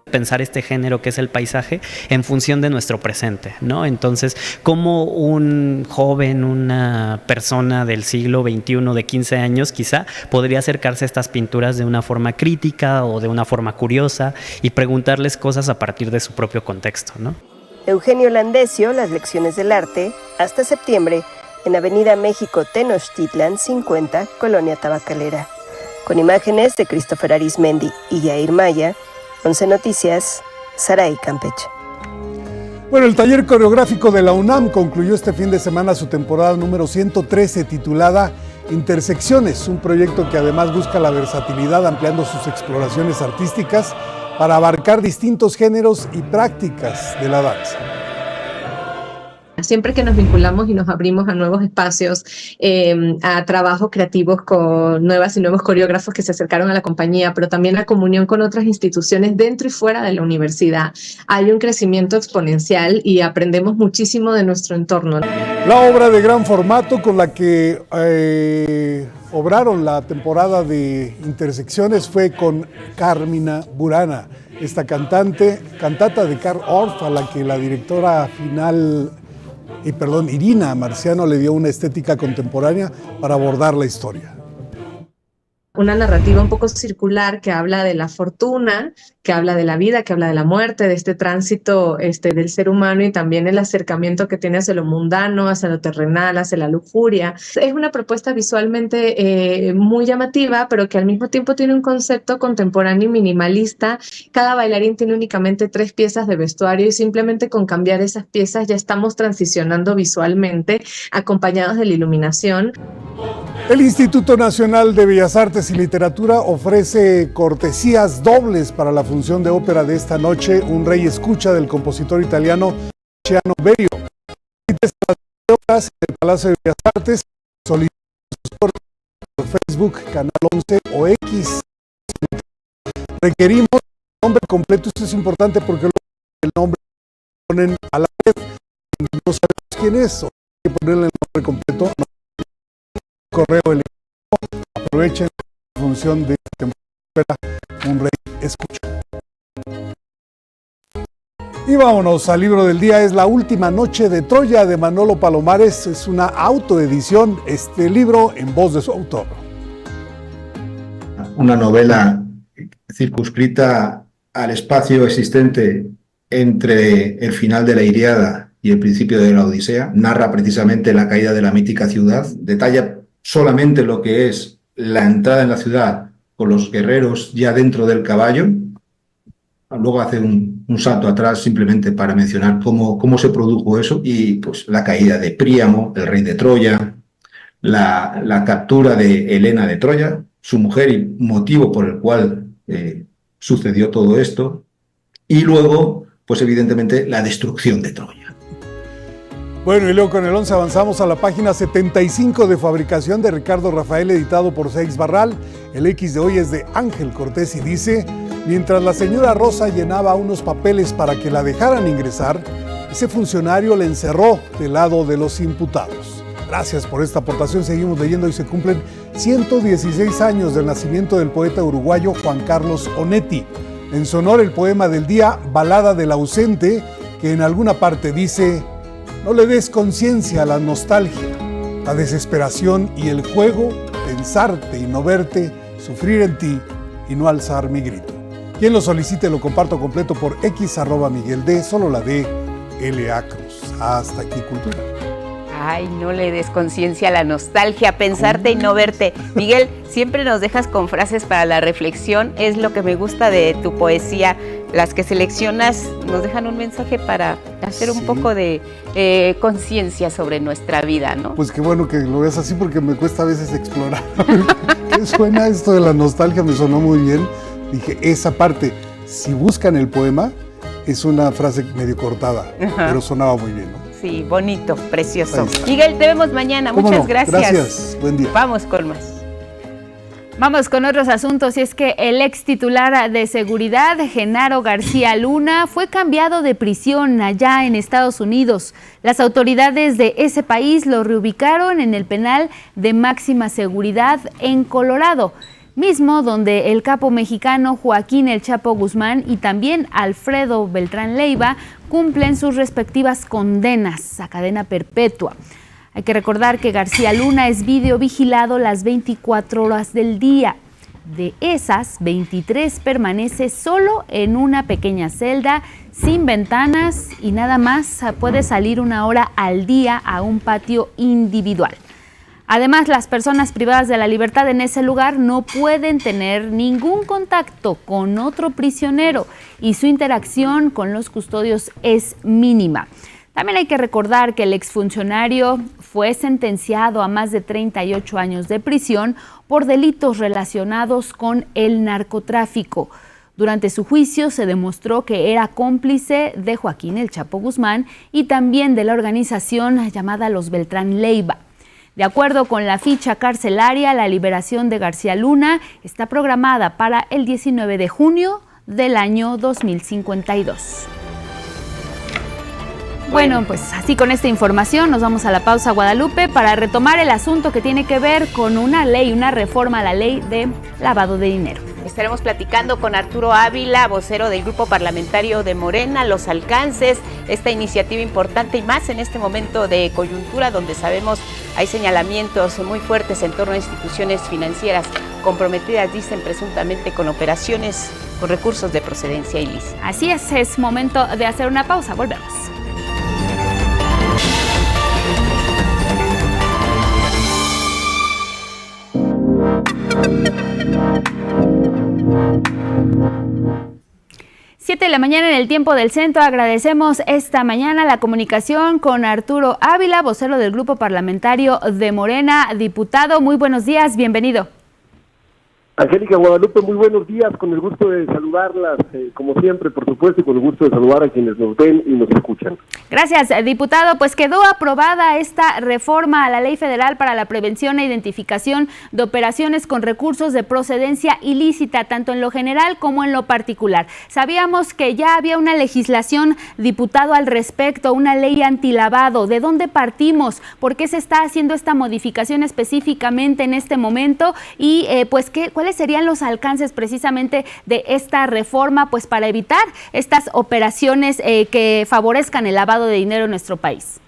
Pensar este género que es el paisaje en función de nuestro presente, ¿no? Entonces, como un joven, una persona del siglo XXI de 15 años quizá, podría acercarse a estas pinturas de una forma crítica o de una forma curiosa y preguntarles cosas a partir de su propio contexto, ¿no? Eugenio Landesio, Las lecciones del arte, hasta septiembre, en Avenida México Tenochtitlan 50, Colonia Tabacalera. Con imágenes de Christopher Arismendi y Yair Maya, 11 Noticias, Saray Campech. Bueno, el taller coreográfico de la UNAM concluyó este fin de semana su temporada número 113 titulada Intersecciones, un proyecto que además busca la versatilidad ampliando sus exploraciones artísticas para abarcar distintos géneros y prácticas de la danza. Siempre que nos vinculamos y nos abrimos a nuevos espacios, a trabajos creativos con nuevas y nuevos coreógrafos que se acercaron a la compañía, pero también a comunión con otras instituciones dentro y fuera de la universidad, hay un crecimiento exponencial y aprendemos muchísimo de nuestro entorno. La obra de gran formato con la que obraron la temporada de Intersecciones fue con Carmina Burana, esta cantata de Carl Orff, a la que la directora Irina Marciano le dio una estética contemporánea para abordar la historia. Una narrativa un poco circular que habla de la fortuna, que habla de la vida, que habla de la muerte, de este tránsito del ser humano y también el acercamiento que tiene hacia lo mundano, hacia lo terrenal, hacia la lujuria. Es una propuesta visualmente muy llamativa, pero que al mismo tiempo tiene un concepto contemporáneo y minimalista. Cada bailarín tiene únicamente 3 piezas de vestuario y simplemente con cambiar esas piezas ya estamos transicionando visualmente, acompañados de la iluminación. El Instituto Nacional de Bellas Artes y Literatura ofrece cortesías dobles para la función de ópera de esta noche, Un rey escucha, del compositor italiano Luciano Berio. Obras en el Palacio de Bellas Artes, soliciten por Facebook, Canal 11 o X. Requerimos el nombre completo, esto es importante porque el nombre lo ponen a la vez, no sabemos quién es, o hay que ponerle el nombre completo. Correo electrónico, aprovechen la función de temporada Un rey escucha. Y vámonos al libro del día, es La última noche de Troya, de Manolo Palomares. Es una autoedición, este libro en voz de su autor. Una novela circunscrita al espacio existente entre el final de la Ilíada y el principio de la Odisea. Narra precisamente la caída de la mítica ciudad, detalla solamente lo que es la entrada en la ciudad con los guerreros ya dentro del caballo. Luego hace un salto atrás simplemente para mencionar cómo se produjo eso y pues la caída de Príamo, el rey de Troya, la captura de Helena de Troya, su mujer y motivo por el cual sucedió todo esto, y luego pues evidentemente la destrucción de Troya. Bueno, y luego con el 11 avanzamos a la página 75 de Fabricación de Ricardo Rafael, editado por Seix Barral. El X de hoy es de Ángel Cortés y dice: mientras la señora Rosa llenaba unos papeles para que la dejaran ingresar, ese funcionario le encerró del lado de los imputados. Gracias por esta aportación. Seguimos leyendo y se cumplen 116 años del nacimiento del poeta uruguayo Juan Carlos Onetti. En su honor, el poema del día, Balada del ausente, que en alguna parte dice: no le des conciencia a la nostalgia, la desesperación y el juego, pensarte y no verte, sufrir en ti y no alzar mi grito. Quien lo solicite lo comparto completo por X @MiguelD, solo la D, L.A. Cruz. Hasta aquí, Cultura. Ay, no le des conciencia a la nostalgia, pensarte y no verte. Miguel, siempre nos dejas con frases para la reflexión, es lo que me gusta de tu poesía. Las que seleccionas nos dejan un mensaje para hacer un poco de conciencia sobre nuestra vida, ¿no? Pues qué bueno que lo veas así porque me cuesta a veces explorar. ¿Qué suena esto de la nostalgia? Me sonó muy bien. Dije, esa parte, si buscan el poema, es una frase medio cortada, pero sonaba muy bien, ¿no? Sí, bonito, precioso. Miguel, te vemos mañana. Muchas gracias. Gracias, buen día. Vamos con más. Vamos con otros asuntos, y es que el ex titular de seguridad, Genaro García Luna, fue cambiado de prisión allá en Estados Unidos. Las autoridades de ese país lo reubicaron en el penal de máxima seguridad en Colorado, mismo donde el capo mexicano Joaquín El Chapo Guzmán y también Alfredo Beltrán Leiva cumplen sus respectivas condenas a cadena perpetua. Hay que recordar que García Luna es videovigilado las 24 horas del día. De esas, 23 permanece solo en una pequeña celda, sin ventanas, y nada más puede salir 1 hora al día a un patio individual. Además, las personas privadas de la libertad en ese lugar no pueden tener ningún contacto con otro prisionero y su interacción con los custodios es mínima. También hay que recordar que el exfuncionario fue sentenciado a más de 38 años de prisión por delitos relacionados con el narcotráfico. Durante su juicio se demostró que era cómplice de Joaquín El Chapo Guzmán y también de la organización llamada Los Beltrán Leiva. De acuerdo con la ficha carcelaria, la liberación de García Luna está programada para el 19 de junio del año 2052. Bueno, pues así con esta información nos vamos a la pausa, Guadalupe, para retomar el asunto que tiene que ver con una ley, una reforma a la ley de lavado de dinero. Estaremos platicando con Arturo Ávila, vocero del Grupo Parlamentario de Morena, los alcances, esta iniciativa importante y más en este momento de coyuntura donde sabemos hay señalamientos muy fuertes en torno a instituciones financieras comprometidas, dicen presuntamente con operaciones con recursos de procedencia ilícita. Así es momento de hacer una pausa, volvemos. Siete de la mañana en el tiempo del centro. Agradecemos esta mañana la comunicación con Arturo Ávila, vocero del Grupo Parlamentario de Morena. Diputado, muy buenos días, bienvenido. Angélica, Guadalupe, muy buenos días, con el gusto de saludarlas, como siempre, por supuesto, y con el gusto de saludar a quienes nos ven y nos escuchan. Gracias, diputado. Pues quedó aprobada esta reforma a la Ley Federal para la Prevención e Identificación de Operaciones con Recursos de Procedencia Ilícita, tanto en lo general como en lo particular. Sabíamos que ya había una legislación, diputado, al respecto, una ley antilavado. ¿De dónde partimos? ¿Por qué se está haciendo esta modificación específicamente en este momento? Y pues, ¿cuáles serían los alcances precisamente de esta reforma, pues para evitar estas operaciones que favorezcan el lavado de dinero en nuestro país?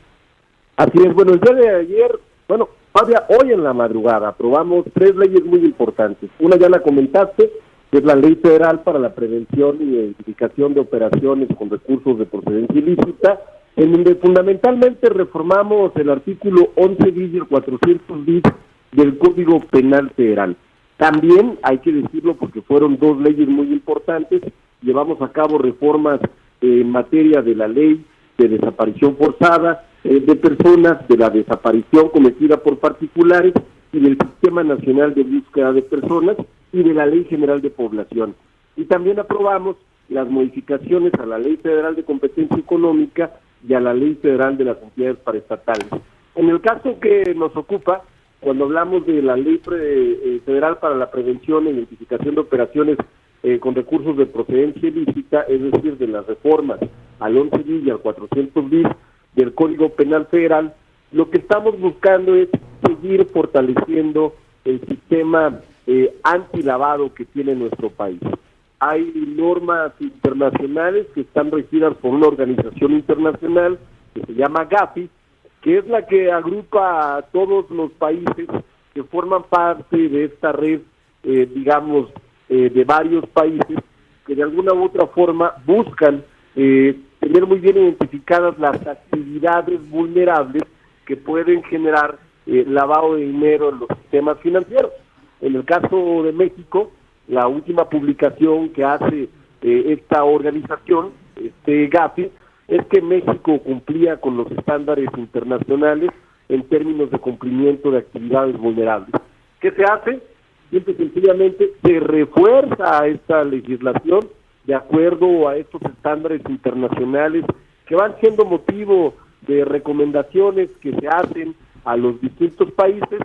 Así es, bueno, el día de ayer, bueno, Fabia, hoy en la madrugada aprobamos 3 leyes muy importantes. Una ya la comentaste, que es la Ley Federal para la Prevención y Identificación de Operaciones con Recursos de Procedencia Ilícita, en donde fundamentalmente reformamos el artículo 11 bis y el 400 bis del Código Penal Federal. También, hay que decirlo porque fueron 2 leyes muy importantes, llevamos a cabo reformas en materia de la ley de desaparición forzada de personas, de la desaparición cometida por particulares y del Sistema Nacional de Búsqueda de Personas y de la Ley General de Población. Y también aprobamos las modificaciones a la Ley Federal de Competencia Económica y a la Ley Federal de las Entidades Paraestatales. En el caso que nos ocupa, cuando hablamos de la Ley Federal para la Prevención e Identificación de Operaciones con Recursos de Procedencia Ilícita, es decir, de las reformas al 11 bis y al 400 bis del Código Penal Federal, lo que estamos buscando es seguir fortaleciendo el sistema antilavado que tiene nuestro país. Hay normas internacionales que están regidas por una organización internacional que se llama Gafi, que es la que agrupa a todos los países que forman parte de esta red, de varios países que de alguna u otra forma buscan tener muy bien identificadas las actividades vulnerables que pueden generar lavado de dinero en los sistemas financieros. En el caso de México, la última publicación que hace esta organización, Gafi, es que México cumplía con los estándares internacionales en términos de cumplimiento de actividades vulnerables. ¿Qué se hace? Simple y sencillamente se refuerza esta legislación de acuerdo a estos estándares internacionales que van siendo motivo de recomendaciones que se hacen a los distintos países,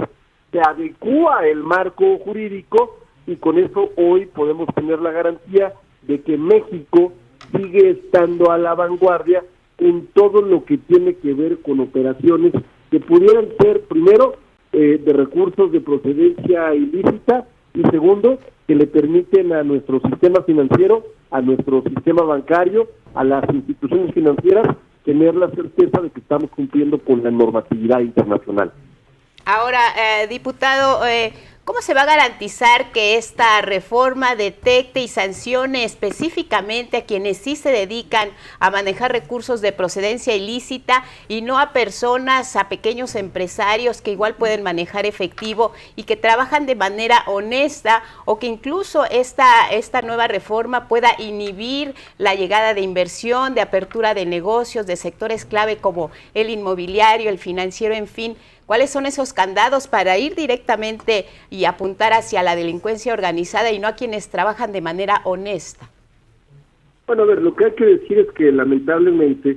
se adecúa el marco jurídico y con eso hoy podemos tener la garantía de que México sigue estando a la vanguardia en todo lo que tiene que ver con operaciones que pudieran ser, primero, de recursos de procedencia ilícita y segundo, que le permiten a nuestro sistema financiero, a nuestro sistema bancario, a las instituciones financieras, tener la certeza de que estamos cumpliendo con la normatividad internacional. Ahora, diputado, ¿cómo se va a garantizar que esta reforma detecte y sancione específicamente a quienes sí se dedican a manejar recursos de procedencia ilícita y no a personas, a pequeños empresarios que igual pueden manejar efectivo y que trabajan de manera honesta, o que incluso esta nueva reforma pueda inhibir la llegada de inversión, de apertura de negocios, de sectores clave como el inmobiliario, el financiero, en fin? ¿Cuáles son esos candados para ir directamente y apuntar hacia la delincuencia organizada y no a quienes trabajan de manera honesta? Bueno, a ver, lo que hay que decir es que lamentablemente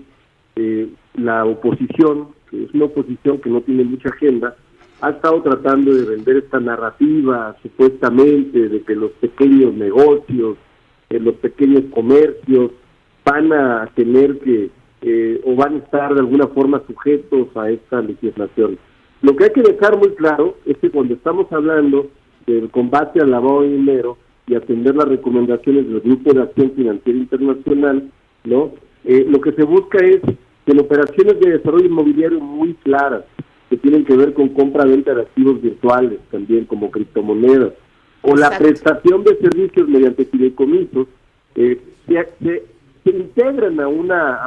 la oposición, que es una oposición que no tiene mucha agenda, ha estado tratando de vender esta narrativa supuestamente de que los pequeños negocios, los pequeños comercios van a tener que o van a estar de alguna forma sujetos a esta legislación. Lo que hay que dejar muy claro es que cuando estamos hablando del combate al lavado de dinero, y atender las recomendaciones del Grupo de Acción Financiera Internacional, ¿no? Lo que se busca es que en operaciones de desarrollo inmobiliario muy claras, que tienen que ver con compra-venta de activos virtuales también, como criptomonedas, o la prestación de servicios mediante fideicomisos, se integran a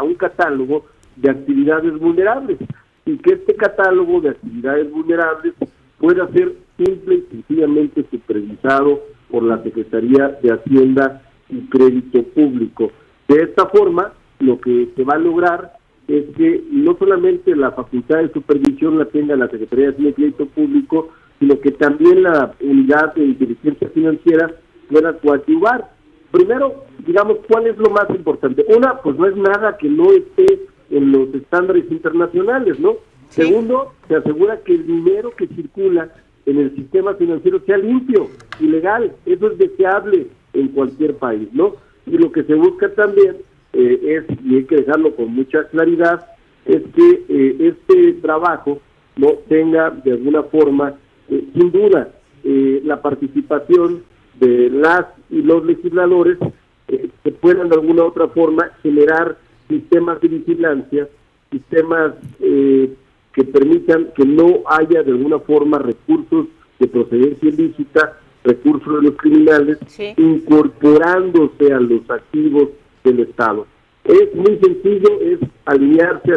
un catálogo de actividades vulnerables, y que este catálogo de actividades vulnerables pueda ser simple y sencillamente supervisado por la Secretaría de Hacienda y Crédito Público. De esta forma, lo que se va a lograr es que no solamente la facultad de supervisión la tenga la Secretaría de Hacienda y Crédito Público, sino que también la unidad de inteligencia financiera pueda coadyuvar. Primero, digamos, ¿cuál es lo más importante? Una, pues no es nada que no esté en los estándares internacionales, ¿no? Sí. Segundo, se asegura que el dinero que circula en el sistema financiero sea limpio y legal. Eso es deseable en cualquier país, ¿no? Y lo que se busca también es, y hay que dejarlo con mucha claridad, es que este trabajo no tenga de alguna forma, sin duda, la participación de las y los legisladores que puedan de alguna otra forma generar sistemas de vigilancia, sistemas que permitan que no haya de alguna forma recursos de procedencia ilícita, recursos de los criminales, incorporándose a los activos del Estado. Es muy sencillo, es alinearse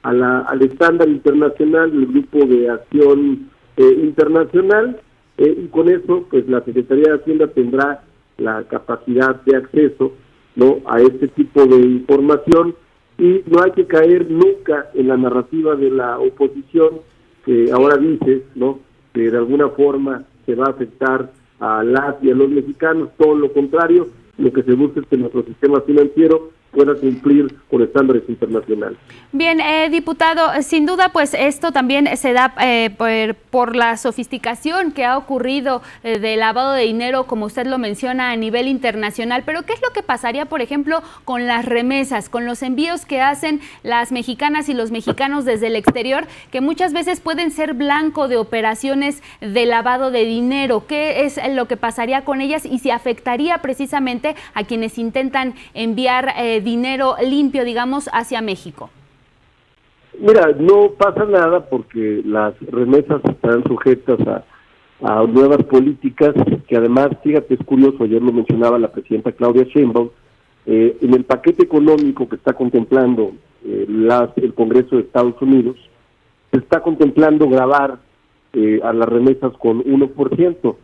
al estándar internacional del Grupo de Acción Internacional, y con eso pues la Secretaría de Hacienda tendrá la capacidad de acceso, ¿no?, a este tipo de información, y no hay que caer nunca en la narrativa de la oposición que ahora dice, ¿no?, que de alguna forma se va a afectar a las y a los mexicanos. Todo lo contrario, lo que se busca es que nuestro sistema financiero pueda cumplir con estándares internacionales. Bien, diputado, sin duda pues esto también se da por la sofisticación que ha ocurrido de lavado de dinero, como usted lo menciona, a nivel internacional, pero ¿qué es lo que pasaría, por ejemplo, con las remesas, con los envíos que hacen las mexicanas y los mexicanos desde el exterior, que muchas veces pueden ser blanco de operaciones de lavado de dinero? ¿Qué es lo que pasaría con ellas y si afectaría precisamente a quienes intentan enviar dinero limpio, digamos, hacia México? Mira, no pasa nada porque las remesas están sujetas a nuevas políticas que además, fíjate, es curioso, ayer lo mencionaba la presidenta Claudia Sheinbaum, en el paquete económico que está contemplando el Congreso de Estados Unidos, se está contemplando gravar a las remesas con 1%,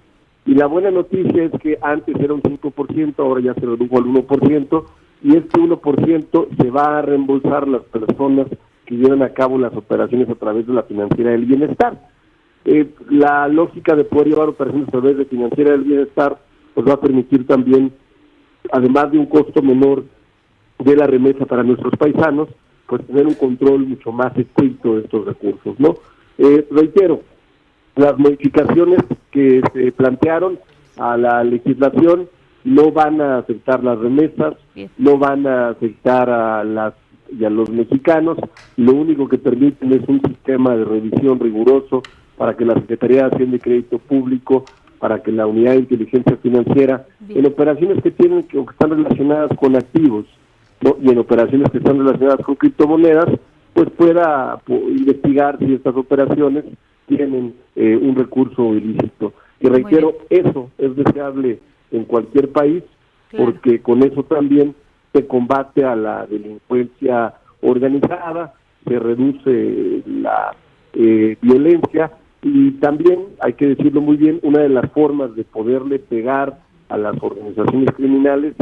y la buena noticia es que antes era un 5%, ahora ya se redujo al 1%, y este 1% se va a reembolsar las personas que llevan a cabo las operaciones a través de la Financiera del Bienestar. La lógica de poder llevar operaciones a través de Financiera del Bienestar pues va a permitir también, además de un costo menor de la remesa para nuestros paisanos, pues tener un control mucho más estricto de estos recursos, ¿no? Reitero, las modificaciones que se plantearon a la legislación no van a afectar las remesas, no van a afectar a las y a los mexicanos. Lo único que permiten es un sistema de revisión riguroso para que la Secretaría de Hacienda y Crédito Público, para que la Unidad de Inteligencia Financiera, en operaciones que tienen que están relacionadas con activos, ¿no?, y en operaciones que están relacionadas con criptomonedas, pues pueda investigar si estas operaciones tienen un recurso ilícito. Y reitero, eso es deseable en cualquier país, porque con eso también se combate a la delincuencia organizada, se reduce la violencia, y también, hay que decirlo muy bien, una de las formas de poderle pegar a las organizaciones criminales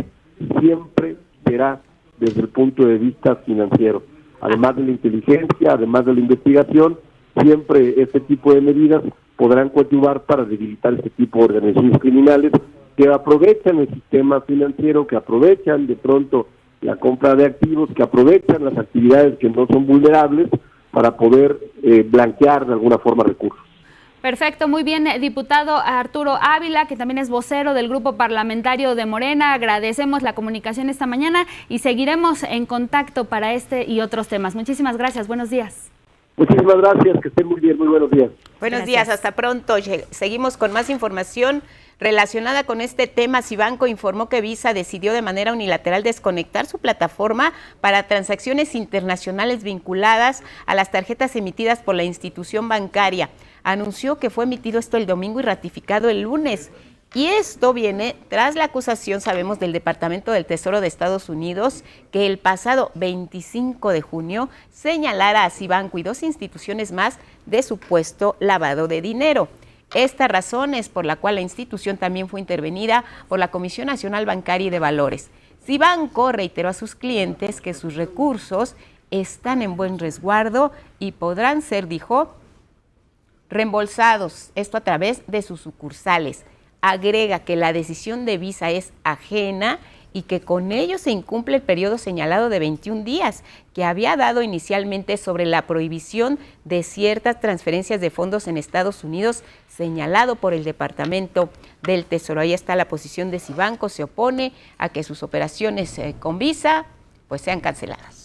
siempre será desde el punto de vista financiero. Además de la inteligencia, además de la investigación, siempre este tipo de medidas podrán coadyuvar para debilitar este tipo de organizaciones criminales que aprovechan el sistema financiero, que aprovechan de pronto la compra de activos, que aprovechan las actividades que no son vulnerables para poder blanquear de alguna forma recursos. Perfecto, muy bien, diputado Arturo Ávila, que también es vocero del Grupo Parlamentario de Morena. Agradecemos la comunicación esta mañana y seguiremos en contacto para este y otros temas. Muchísimas gracias, buenos días. Muchísimas gracias, que estén muy bien, muy buenos días. Buenos días, hasta pronto. Seguimos con más información relacionada con este tema. Cibanco informó que Visa decidió de manera unilateral desconectar su plataforma para transacciones internacionales vinculadas a las tarjetas emitidas por la institución bancaria. Anunció que fue emitido esto el domingo y ratificado el lunes. Y esto viene tras la acusación, sabemos, del Departamento del Tesoro de Estados Unidos, que el pasado 25 de junio señalara a Cibanco y 2 instituciones más de supuesto lavado de dinero. Esta razón es por la cual la institución también fue intervenida por la Comisión Nacional Bancaria y de Valores. Cibanco reiteró a sus clientes que sus recursos están en buen resguardo y podrán ser, dijo, reembolsados, esto a través de sus sucursales. Agrega que la decisión de Visa es ajena y que con ello se incumple el periodo señalado de 21 días que había dado inicialmente sobre la prohibición de ciertas transferencias de fondos en Estados Unidos, señalado por el Departamento del Tesoro. Ahí está la posición de Cibanco, se opone a que sus operaciones con Visa pues sean canceladas.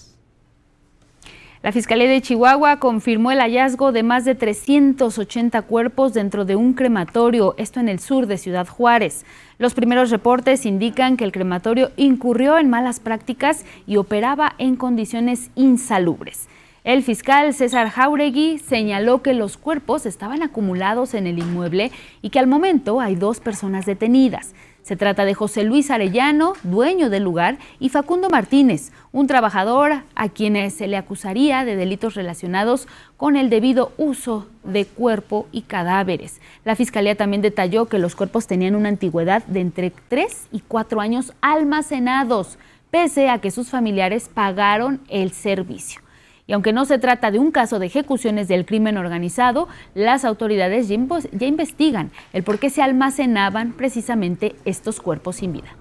La Fiscalía de Chihuahua confirmó el hallazgo de más de 380 cuerpos dentro de un crematorio, esto en el sur de Ciudad Juárez. Los primeros reportes indican que el crematorio incurrió en malas prácticas y operaba en condiciones insalubres. El fiscal César Jauregui señaló que los cuerpos estaban acumulados en el inmueble y que al momento hay 2 personas detenidas. Se trata de José Luis Arellano, dueño del lugar, y Facundo Martínez, un trabajador a quienes se le acusaría de delitos relacionados con el debido uso de cuerpo y cadáveres. La Fiscalía también detalló que los cuerpos tenían una antigüedad de entre 3 y 4 años almacenados, pese a que sus familiares pagaron el servicio. Y aunque no se trata de un caso de ejecuciones del crimen organizado, las autoridades ya investigan el por qué se almacenaban precisamente estos cuerpos sin vida.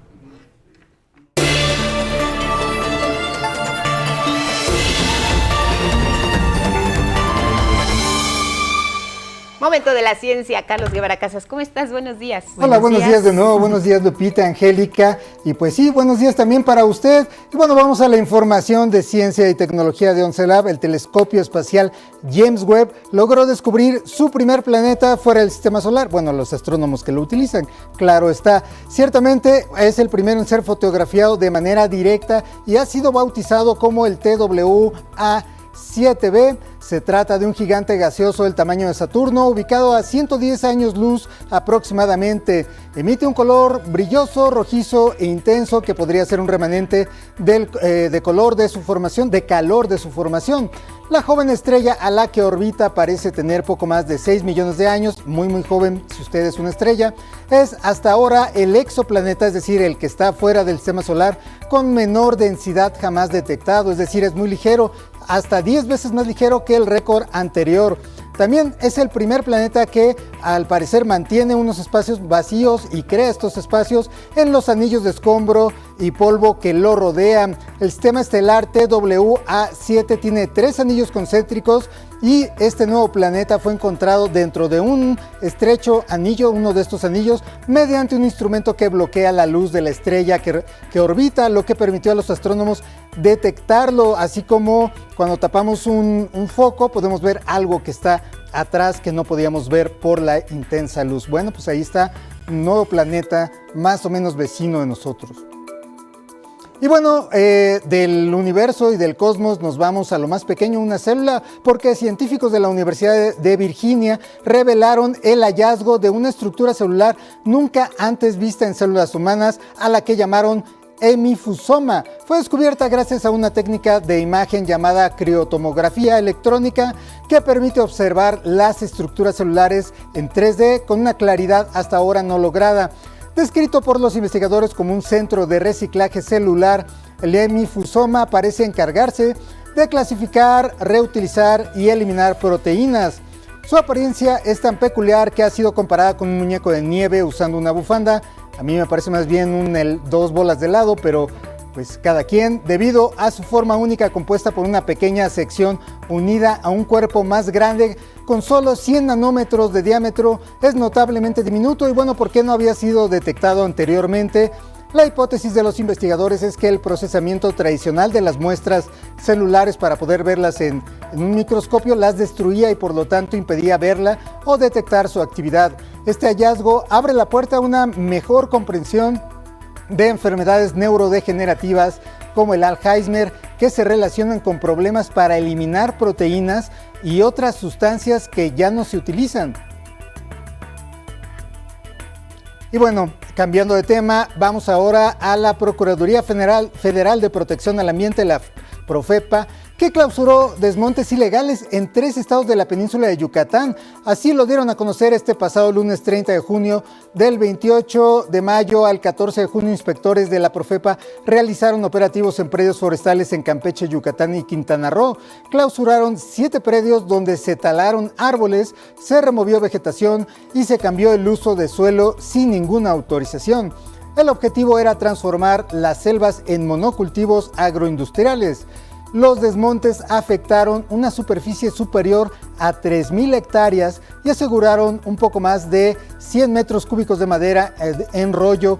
Momento de la ciencia, Carlos Guevara Casas. ¿Cómo estás? Buenos días. Hola, buenos días de nuevo. Buenos días, Lupita, Angélica. Y pues sí, buenos días también para usted. Y bueno, vamos a la información de ciencia y tecnología de OnceLab. El telescopio espacial James Webb logró descubrir su primer planeta fuera del sistema solar. Bueno, los astrónomos que lo utilizan, claro está. Ciertamente es el primero en ser fotografiado de manera directa y ha sido bautizado como el TWA-7b. Se trata de un gigante gaseoso del tamaño de Saturno, ubicado a 110 años luz aproximadamente. Emite un color brilloso, rojizo e intenso que podría ser un remanente de calor de su formación. La joven estrella a la que orbita parece tener poco más de 6 millones de años, muy joven si usted es una estrella. Es hasta ahora el exoplaneta, es decir, el que está fuera del sistema solar, con menor densidad jamás detectado, es decir, es muy ligero, hasta 10 veces más ligero que el récord anterior. También es el primer planeta que al parecer mantiene unos espacios vacíos y crea estos espacios en los anillos de escombro y polvo que lo rodean. El sistema estelar TWA-7 tiene 3 anillos concéntricos y este nuevo planeta fue encontrado dentro de un estrecho anillo, uno de estos anillos, mediante un instrumento que bloquea la luz de la estrella que orbita, lo que permitió a los astrónomos detectarlo, así como cuando tapamos un foco podemos ver algo que está atrás que no podíamos ver por la intensa luz. Bueno, pues ahí está un nuevo planeta más o menos vecino de nosotros. Y bueno, del universo y del cosmos nos vamos a lo más pequeño, una célula, porque científicos de la Universidad de Virginia revelaron el hallazgo de una estructura celular nunca antes vista en células humanas, a la que llamaron hemifusoma. Fue descubierta gracias a una técnica de imagen llamada criotomografía electrónica que permite observar las estructuras celulares en 3D con una claridad hasta ahora no lograda. Descrito por los investigadores como un centro de reciclaje celular, el hemifusoma parece encargarse de clasificar, reutilizar y eliminar proteínas. Su apariencia es tan peculiar que ha sido comparada con un muñeco de nieve usando una bufanda. A mí me parece más bien 2 bolas de helado, pero pues cada quien, debido a su forma única compuesta por una pequeña sección unida a un cuerpo más grande con solo 100 nanómetros de diámetro, es notablemente diminuto y bueno, ¿por qué no había sido detectado anteriormente? La hipótesis de los investigadores es que el procesamiento tradicional de las muestras celulares para poder verlas en un microscopio las destruía y por lo tanto impedía verla o detectar su actividad. Este hallazgo abre la puerta a una mejor comprensión de enfermedades neurodegenerativas como el Alzheimer, que se relacionan con problemas para eliminar proteínas y otras sustancias que ya no se utilizan. Y bueno, cambiando de tema, vamos ahora a la Procuraduría Federal de Protección al Ambiente, la Profepa, que clausuró desmontes ilegales en 3 estados de la península de Yucatán. Así lo dieron a conocer este pasado lunes 30 de junio. Del 28 de mayo al 14 de junio, inspectores de la Profepa realizaron operativos en predios forestales en Campeche, Yucatán y Quintana Roo. Clausuraron 7 predios donde se talaron árboles, se removió vegetación y se cambió el uso de suelo sin ninguna autorización. El objetivo era transformar las selvas en monocultivos agroindustriales. Los desmontes afectaron una superficie superior a 3,000 hectáreas y aseguraron un poco más de 100 metros cúbicos de madera en rollo,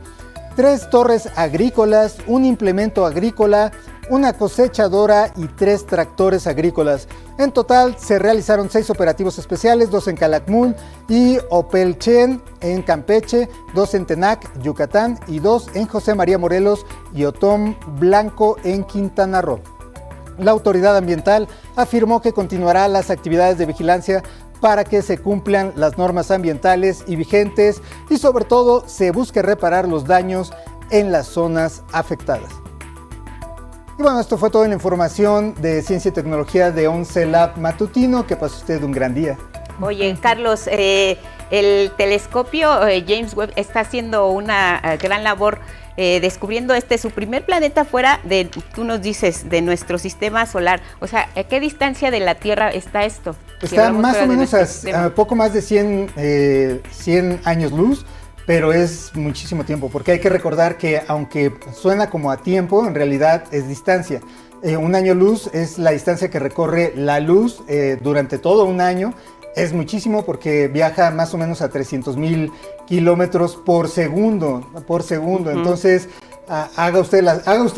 3 torres agrícolas, un implemento agrícola, una cosechadora y 3 tractores agrícolas. En total se realizaron 6 operativos especiales, 2 en Calakmul y Opelchen en Campeche, 2 en Tenac, Yucatán y 2 en José María Morelos y Otom Blanco en Quintana Roo. La autoridad ambiental afirmó que continuará las actividades de vigilancia para que se cumplan las normas ambientales y vigentes y sobre todo se busque reparar los daños en las zonas afectadas. Y bueno, esto fue toda la información de Ciencia y Tecnología de 11 Lab Matutino. Que pase usted un gran día. Oye, Carlos, el telescopio James Webb está haciendo una gran labor descubriendo su primer planeta fuera de, tú nos dices, de nuestro sistema solar. O sea, ¿a qué distancia de la Tierra está esto? Está más o menos a poco más de 100 años luz, pero es muchísimo tiempo, porque hay que recordar que aunque suena como a tiempo, en realidad es distancia. Un año luz es la distancia que recorre la luz durante todo un año. Es muchísimo porque viaja más o menos a 300,000 kilómetros por segundo. Entonces, haga usted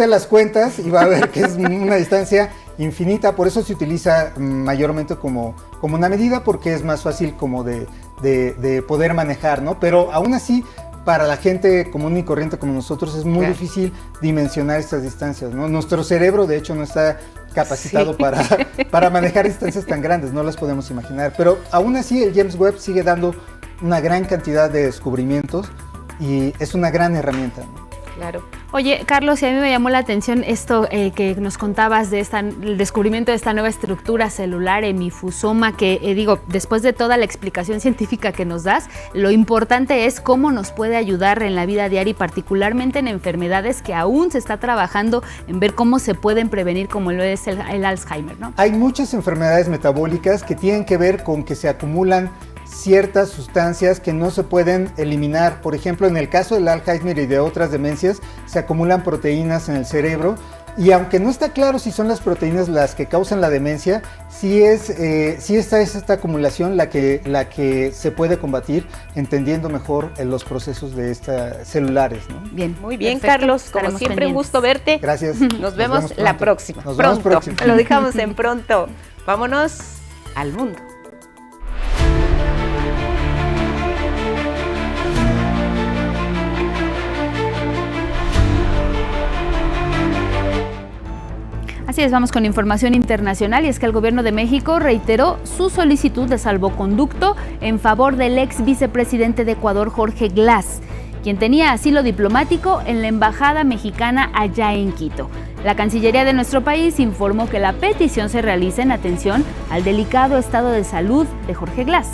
las cuentas y va a ver que es una distancia infinita. Por eso se utiliza mayormente como una medida, porque es más fácil como de poder manejar, ¿no? Pero aún así, para la gente común y corriente como nosotros es muy difícil dimensionar estas distancias, ¿no? Nuestro cerebro, de hecho, no está capacitado para manejar distancias tan grandes, no las podemos imaginar. Pero aún así el James Webb sigue dando una gran cantidad de descubrimientos y es una gran herramienta, ¿no? Claro. Oye, Carlos, y a mí me llamó la atención esto que nos contabas de el descubrimiento de esta nueva estructura celular, hemifusoma, que digo, después de toda la explicación científica que nos das, lo importante es cómo nos puede ayudar en la vida diaria y particularmente en enfermedades que aún se está trabajando en ver cómo se pueden prevenir, como lo es el Alzheimer, ¿no? Hay muchas enfermedades metabólicas que tienen que ver con que se acumulan ciertas sustancias que no se pueden eliminar. Por ejemplo, en el caso del Alzheimer y de otras demencias, se acumulan proteínas en el cerebro y aunque no está claro si son las proteínas las que causan la demencia, sí está esta acumulación la que se puede combatir entendiendo mejor los procesos de estas celulares, ¿no? Bien, muy bien, perfecto. Carlos, como siempre pendientes. Un gusto verte. Gracias. Nos vemos la próxima. Nos vemos próximo. Lo dejamos en pronto. Vámonos al mundo. Así es, vamos con información internacional y es que el gobierno de México reiteró su solicitud de salvoconducto en favor del ex vicepresidente de Ecuador, Jorge Glass, quien tenía asilo diplomático en la embajada mexicana allá en Quito. La Cancillería de nuestro país informó que la petición se realiza en atención al delicado estado de salud de Jorge Glass.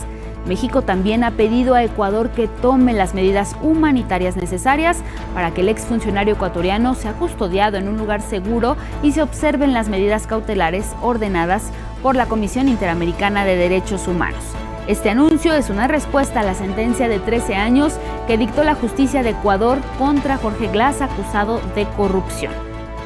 México también ha pedido a Ecuador que tome las medidas humanitarias necesarias para que el exfuncionario ecuatoriano sea custodiado en un lugar seguro y se observen las medidas cautelares ordenadas por la Comisión Interamericana de Derechos Humanos. Este anuncio es una respuesta a la sentencia de 13 años que dictó la justicia de Ecuador contra Jorge Glass, acusado de corrupción.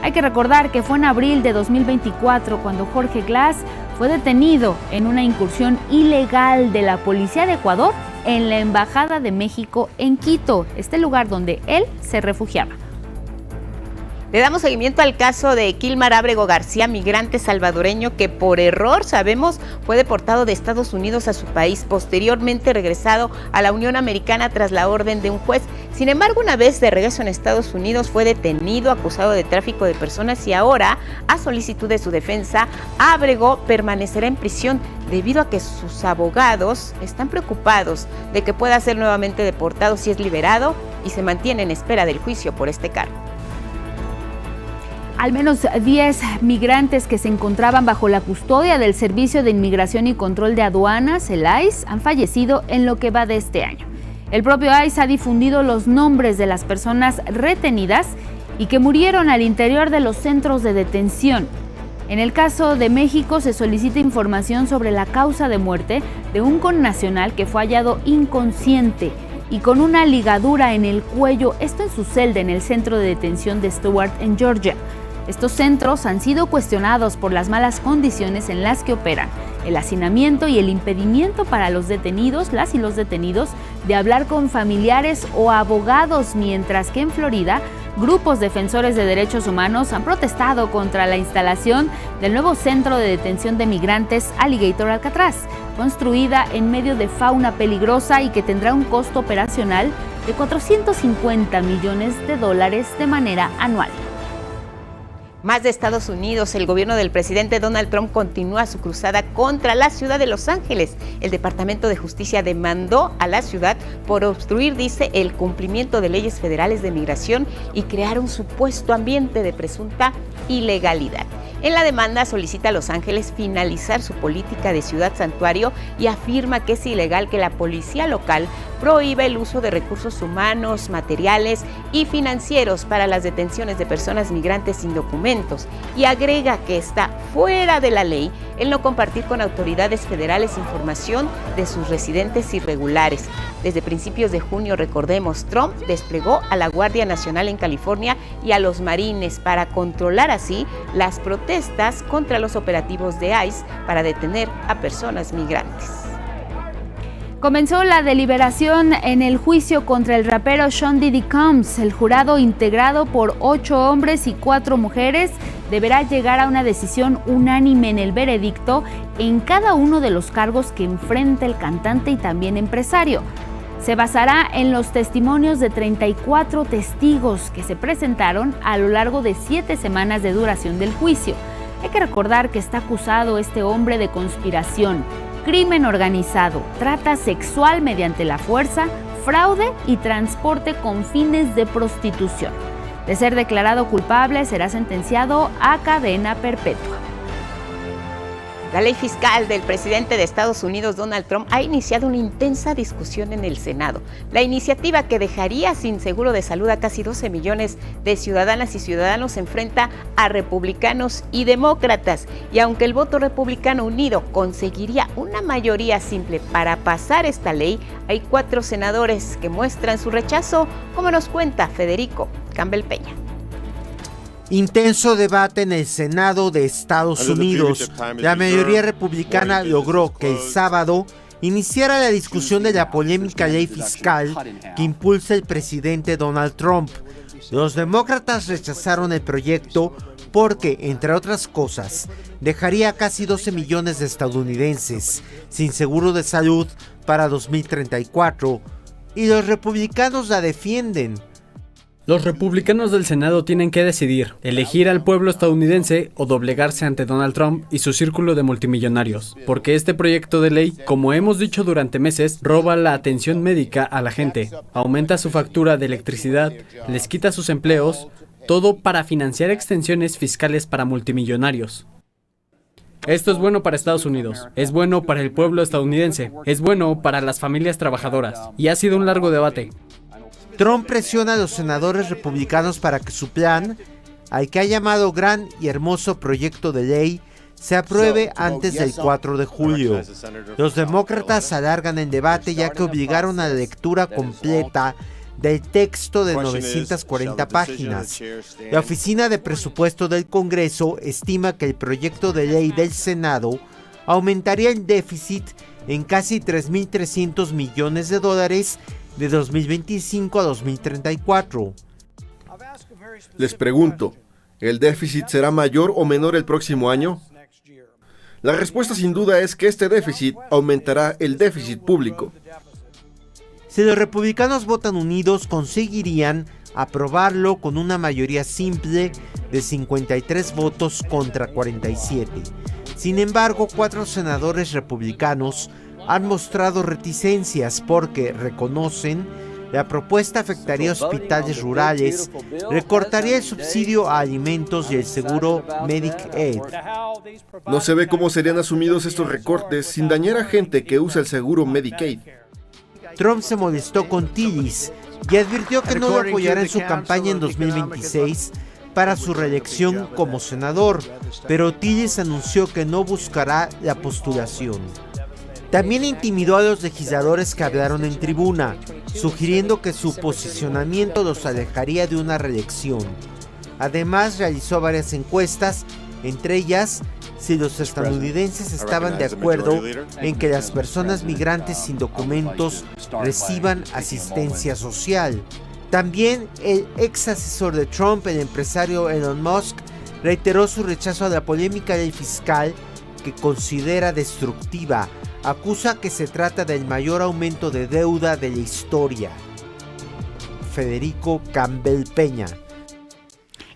Hay que recordar que fue en abril de 2024 cuando Jorge Glass fue detenido en una incursión ilegal de la Policía de Ecuador en la Embajada de México en Quito, este lugar donde él se refugiaba. Le damos seguimiento al caso de Kilmar Ábrego García, migrante salvadoreño que por error, sabemos, fue deportado de Estados Unidos a su país, posteriormente regresado a la Unión Americana tras la orden de un juez. Sin embargo, una vez de regreso en Estados Unidos, fue detenido, acusado de tráfico de personas y ahora, a solicitud de su defensa, Ábrego permanecerá en prisión debido a que sus abogados están preocupados de que pueda ser nuevamente deportado si es liberado y se mantiene en espera del juicio por este cargo. Al menos 10 migrantes que se encontraban bajo la custodia del Servicio de Inmigración y Control de Aduanas, el ICE, han fallecido en lo que va de este año. El propio ICE ha difundido los nombres de las personas retenidas y que murieron al interior de los centros de detención. En el caso de México se solicita información sobre la causa de muerte de un connacional que fue hallado inconsciente y con una ligadura en el cuello, esto en su celda en el centro de detención de Stewart en Georgia. Estos centros han sido cuestionados por las malas condiciones en las que operan, el hacinamiento y el impedimento para los detenidos, las y los detenidos, de hablar con familiares o abogados, mientras que en Florida, grupos defensores de derechos humanos han protestado contra la instalación del nuevo centro de detención de migrantes Alligator Alcatraz, construida en medio de fauna peligrosa y que tendrá un costo operacional de $450 millones de manera anual. Más de Estados Unidos, el gobierno del presidente Donald Trump continúa su cruzada contra la ciudad de Los Ángeles. El Departamento de Justicia demandó a la ciudad por obstruir, dice, el cumplimiento de leyes federales de migración y crear un supuesto ambiente de presunta ilegalidad. En la demanda solicita a Los Ángeles finalizar su política de ciudad santuario y afirma que es ilegal que la policía local prohíba el uso de recursos humanos, materiales y financieros para las detenciones de personas migrantes sin documentos y agrega que está fuera de la ley el no compartir con autoridades federales información de sus residentes irregulares. Desde principios de junio, recordemos, Trump desplegó a la Guardia Nacional en California y a los Marines para controlar así las protestas contra los operativos de ICE para detener a personas migrantes. Comenzó la deliberación en el juicio contra el rapero Sean Diddy Combs. El jurado, integrado por 8 hombres y 4 mujeres, deberá llegar a una decisión unánime en el veredicto en cada uno de los cargos que enfrenta el cantante y también empresario. Se basará en los testimonios de 34 testigos que se presentaron a lo largo de 7 semanas de duración del juicio. Hay que recordar que está acusado este hombre de conspiración, crimen organizado, trata sexual mediante la fuerza, fraude y transporte con fines de prostitución. De ser declarado culpable, será sentenciado a cadena perpetua. La ley fiscal del presidente de Estados Unidos, Donald Trump, ha iniciado una intensa discusión en el Senado. La iniciativa, que dejaría sin seguro de salud a casi 12 millones de ciudadanas y ciudadanos, enfrenta a republicanos y demócratas. Y aunque el voto republicano unido conseguiría una mayoría simple para pasar esta ley, hay 4 senadores que muestran su rechazo, como nos cuenta Federico Campbell Peña. Intenso debate en el Senado de Estados Unidos. La mayoría republicana logró que el sábado iniciara la discusión de la polémica ley fiscal que impulsa el presidente Donald Trump. Los demócratas rechazaron el proyecto porque, entre otras cosas, dejaría a casi 12 millones de estadounidenses sin seguro de salud para 2034, y los republicanos la defienden. Los republicanos del Senado tienen que decidir, elegir al pueblo estadounidense o doblegarse ante Donald Trump y su círculo de multimillonarios, porque este proyecto de ley, como hemos dicho durante meses, roba la atención médica a la gente, aumenta su factura de electricidad, les quita sus empleos, todo para financiar extensiones fiscales para multimillonarios. Esto es bueno para Estados Unidos, es bueno para el pueblo estadounidense, es bueno para las familias trabajadoras, y ha sido un largo debate. Trump presiona a los senadores republicanos para que su plan, al que ha llamado gran y hermoso proyecto de ley, se apruebe antes del 4 de julio. Los demócratas alargan el debate ya que obligaron a la lectura completa del texto de 940 páginas. La Oficina de Presupuesto del Congreso estima que el proyecto de ley del Senado aumentaría el déficit en casi $3.300 millones de 2025 a 2034. Les pregunto, ¿el déficit será mayor o menor el próximo año? La respuesta sin duda es que este déficit aumentará el déficit público. Si los republicanos votan unidos, conseguirían aprobarlo con una mayoría simple de 53 votos contra 47. Sin embargo, 4 senadores republicanos han mostrado reticencias porque reconocen la propuesta afectaría hospitales rurales, recortaría el subsidio a alimentos y el seguro Medicaid. No se ve cómo serían asumidos estos recortes sin dañar a gente que usa el seguro Medicaid. Trump se molestó con Tillis y advirtió que no lo apoyará en su campaña en 2026 para su reelección como senador, pero Tillis anunció que no buscará la postulación. También intimidó a los legisladores que hablaron en tribuna, sugiriendo que su posicionamiento los alejaría de una reelección. Además, realizó varias encuestas, entre ellas si los estadounidenses estaban de acuerdo en que las personas migrantes sin documentos reciban asistencia social. También el ex asesor de Trump, el empresario Elon Musk, reiteró su rechazo a la polémica ley fiscal que considera destructiva. Acusa que se trata del mayor aumento de deuda de la historia. Federico Campbell Peña.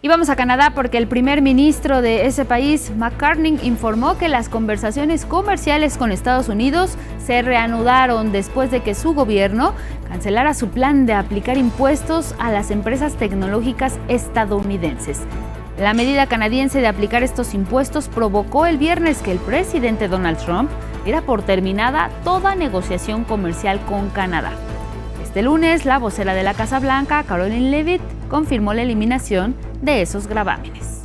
Y vamos a Canadá porque el primer ministro de ese país, McCartney, informó que las conversaciones comerciales con Estados Unidos se reanudaron después de que su gobierno cancelara su plan de aplicar impuestos a las empresas tecnológicas estadounidenses. La medida canadiense de aplicar estos impuestos provocó el viernes que el presidente Donald Trump diera por terminada toda negociación comercial con Canadá. Este lunes, la vocera de la Casa Blanca, Karoline Leavitt, confirmó la eliminación de esos gravámenes.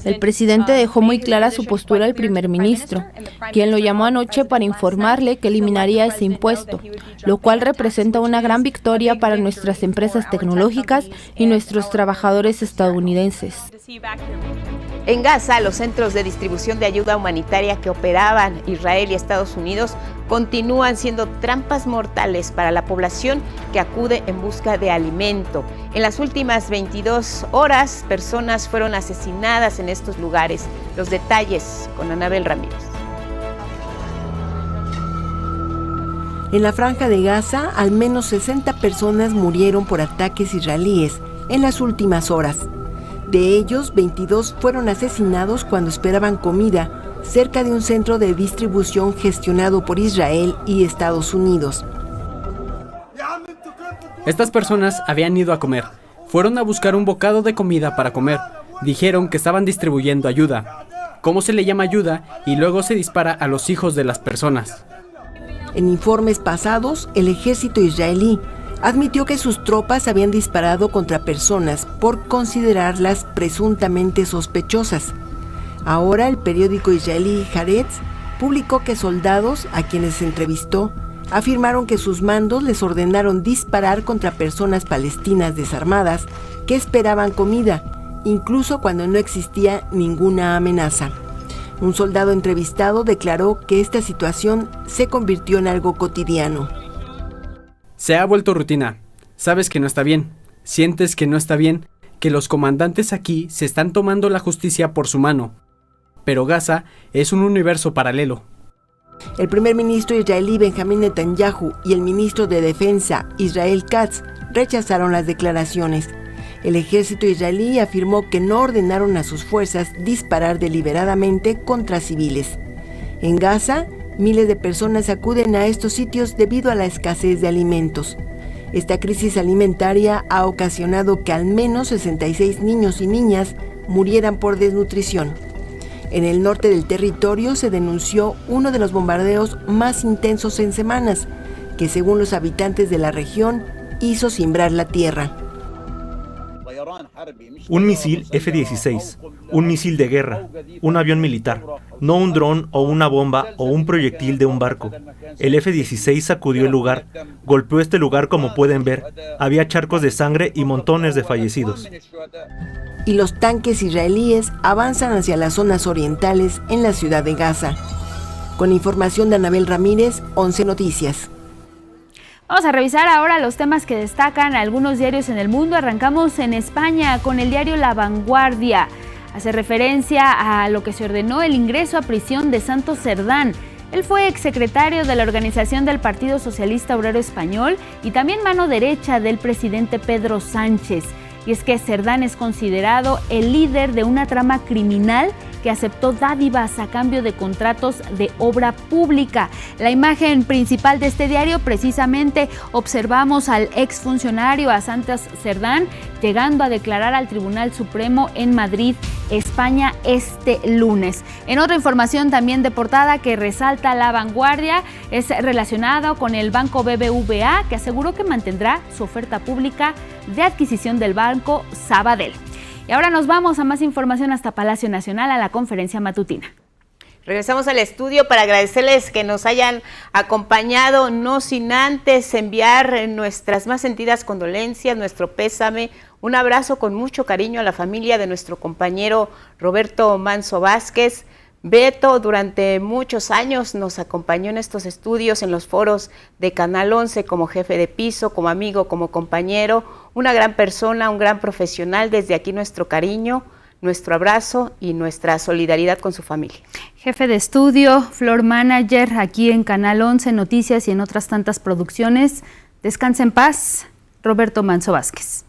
El presidente dejó muy clara su postura al primer ministro, quien lo llamó anoche para informarle que eliminaría ese impuesto, lo cual representa una gran victoria para nuestras empresas tecnológicas y nuestros trabajadores estadounidenses. En Gaza, los centros de distribución de ayuda humanitaria que operaban Israel y Estados Unidos continúan siendo trampas mortales para la población que acude en busca de alimento. En las últimas 22 horas, personas fueron asesinadas en estos lugares. Los detalles con Anabel Ramírez. En la Franja de Gaza, al menos 60 personas murieron por ataques israelíes en las últimas horas. De ellos, 22 fueron asesinados cuando esperaban comida cerca de un centro de distribución gestionado por Israel y Estados Unidos. Estas personas habían ido a comer. Fueron a buscar un bocado de comida para comer. Dijeron que estaban distribuyendo ayuda. ¿Cómo se le llama ayuda? Y luego se dispara a los hijos de las personas. En informes pasados, el ejército israelí admitió que sus tropas habían disparado contra personas por considerarlas presuntamente sospechosas. Ahora el periódico israelí Haaretz publicó que soldados a quienes se entrevistó afirmaron que sus mandos les ordenaron disparar contra personas palestinas desarmadas que esperaban comida, incluso cuando no existía ninguna amenaza. Un soldado entrevistado declaró que esta situación se convirtió en algo cotidiano. Se ha vuelto rutina. Sabes que no está bien. Sientes que no está bien, que los comandantes aquí se están tomando la justicia por su mano. Pero Gaza es un universo paralelo. El primer ministro israelí Benjamín Netanyahu y el ministro de Defensa Israel Katz rechazaron las declaraciones. El ejército israelí afirmó que no ordenaron a sus fuerzas disparar deliberadamente contra civiles. En Gaza, miles de personas acuden a estos sitios debido a la escasez de alimentos. Esta crisis alimentaria ha ocasionado que al menos 66 niños y niñas murieran por desnutrición. En el norte del territorio se denunció uno de los bombardeos más intensos en semanas, que según los habitantes de la región hizo cimbrar la tierra. Un misil F-16, un misil de guerra, un avión militar, no un dron o una bomba o un proyectil de un barco. El F-16 sacudió el lugar, golpeó este lugar como pueden ver, había charcos de sangre y montones de fallecidos. Y los tanques israelíes avanzan hacia las zonas orientales en la ciudad de Gaza. Con información de Anabel Ramírez, 11 Noticias. Vamos a revisar ahora los temas que destacan algunos diarios en el mundo. Arrancamos en España con el diario La Vanguardia. Hace referencia a lo que se ordenó el ingreso a prisión de Santos Cerdán. Él fue exsecretario de la organización del Partido Socialista Obrero Español y también mano derecha del presidente Pedro Sánchez. Y es que Cerdán es considerado el líder de una trama criminal que aceptó dádivas a cambio de contratos de obra pública. La imagen principal de este diario, precisamente observamos al exfuncionario, a Santos Cerdán, llegando a declarar al Tribunal Supremo en Madrid, España, este lunes. En otra información también de portada que resalta La Vanguardia, es relacionado con el banco BBVA, que aseguró que mantendrá su oferta pública de adquisición del banco Sabadell. Y ahora nos vamos a más información hasta Palacio Nacional, a la conferencia matutina. Regresamos al estudio para agradecerles que nos hayan acompañado, no sin antes enviar nuestras más sentidas condolencias, nuestro pésame, un abrazo con mucho cariño a la familia de nuestro compañero Roberto Manso Vázquez. Beto durante muchos años nos acompañó en estos estudios, en los foros de Canal 11 como jefe de piso, como amigo, como compañero, una gran persona, un gran profesional. Desde aquí nuestro cariño, nuestro abrazo y nuestra solidaridad con su familia. Jefe de estudio, floor manager aquí en Canal 11 Noticias y en otras tantas producciones. Descansa en paz, Roberto Manso Vázquez.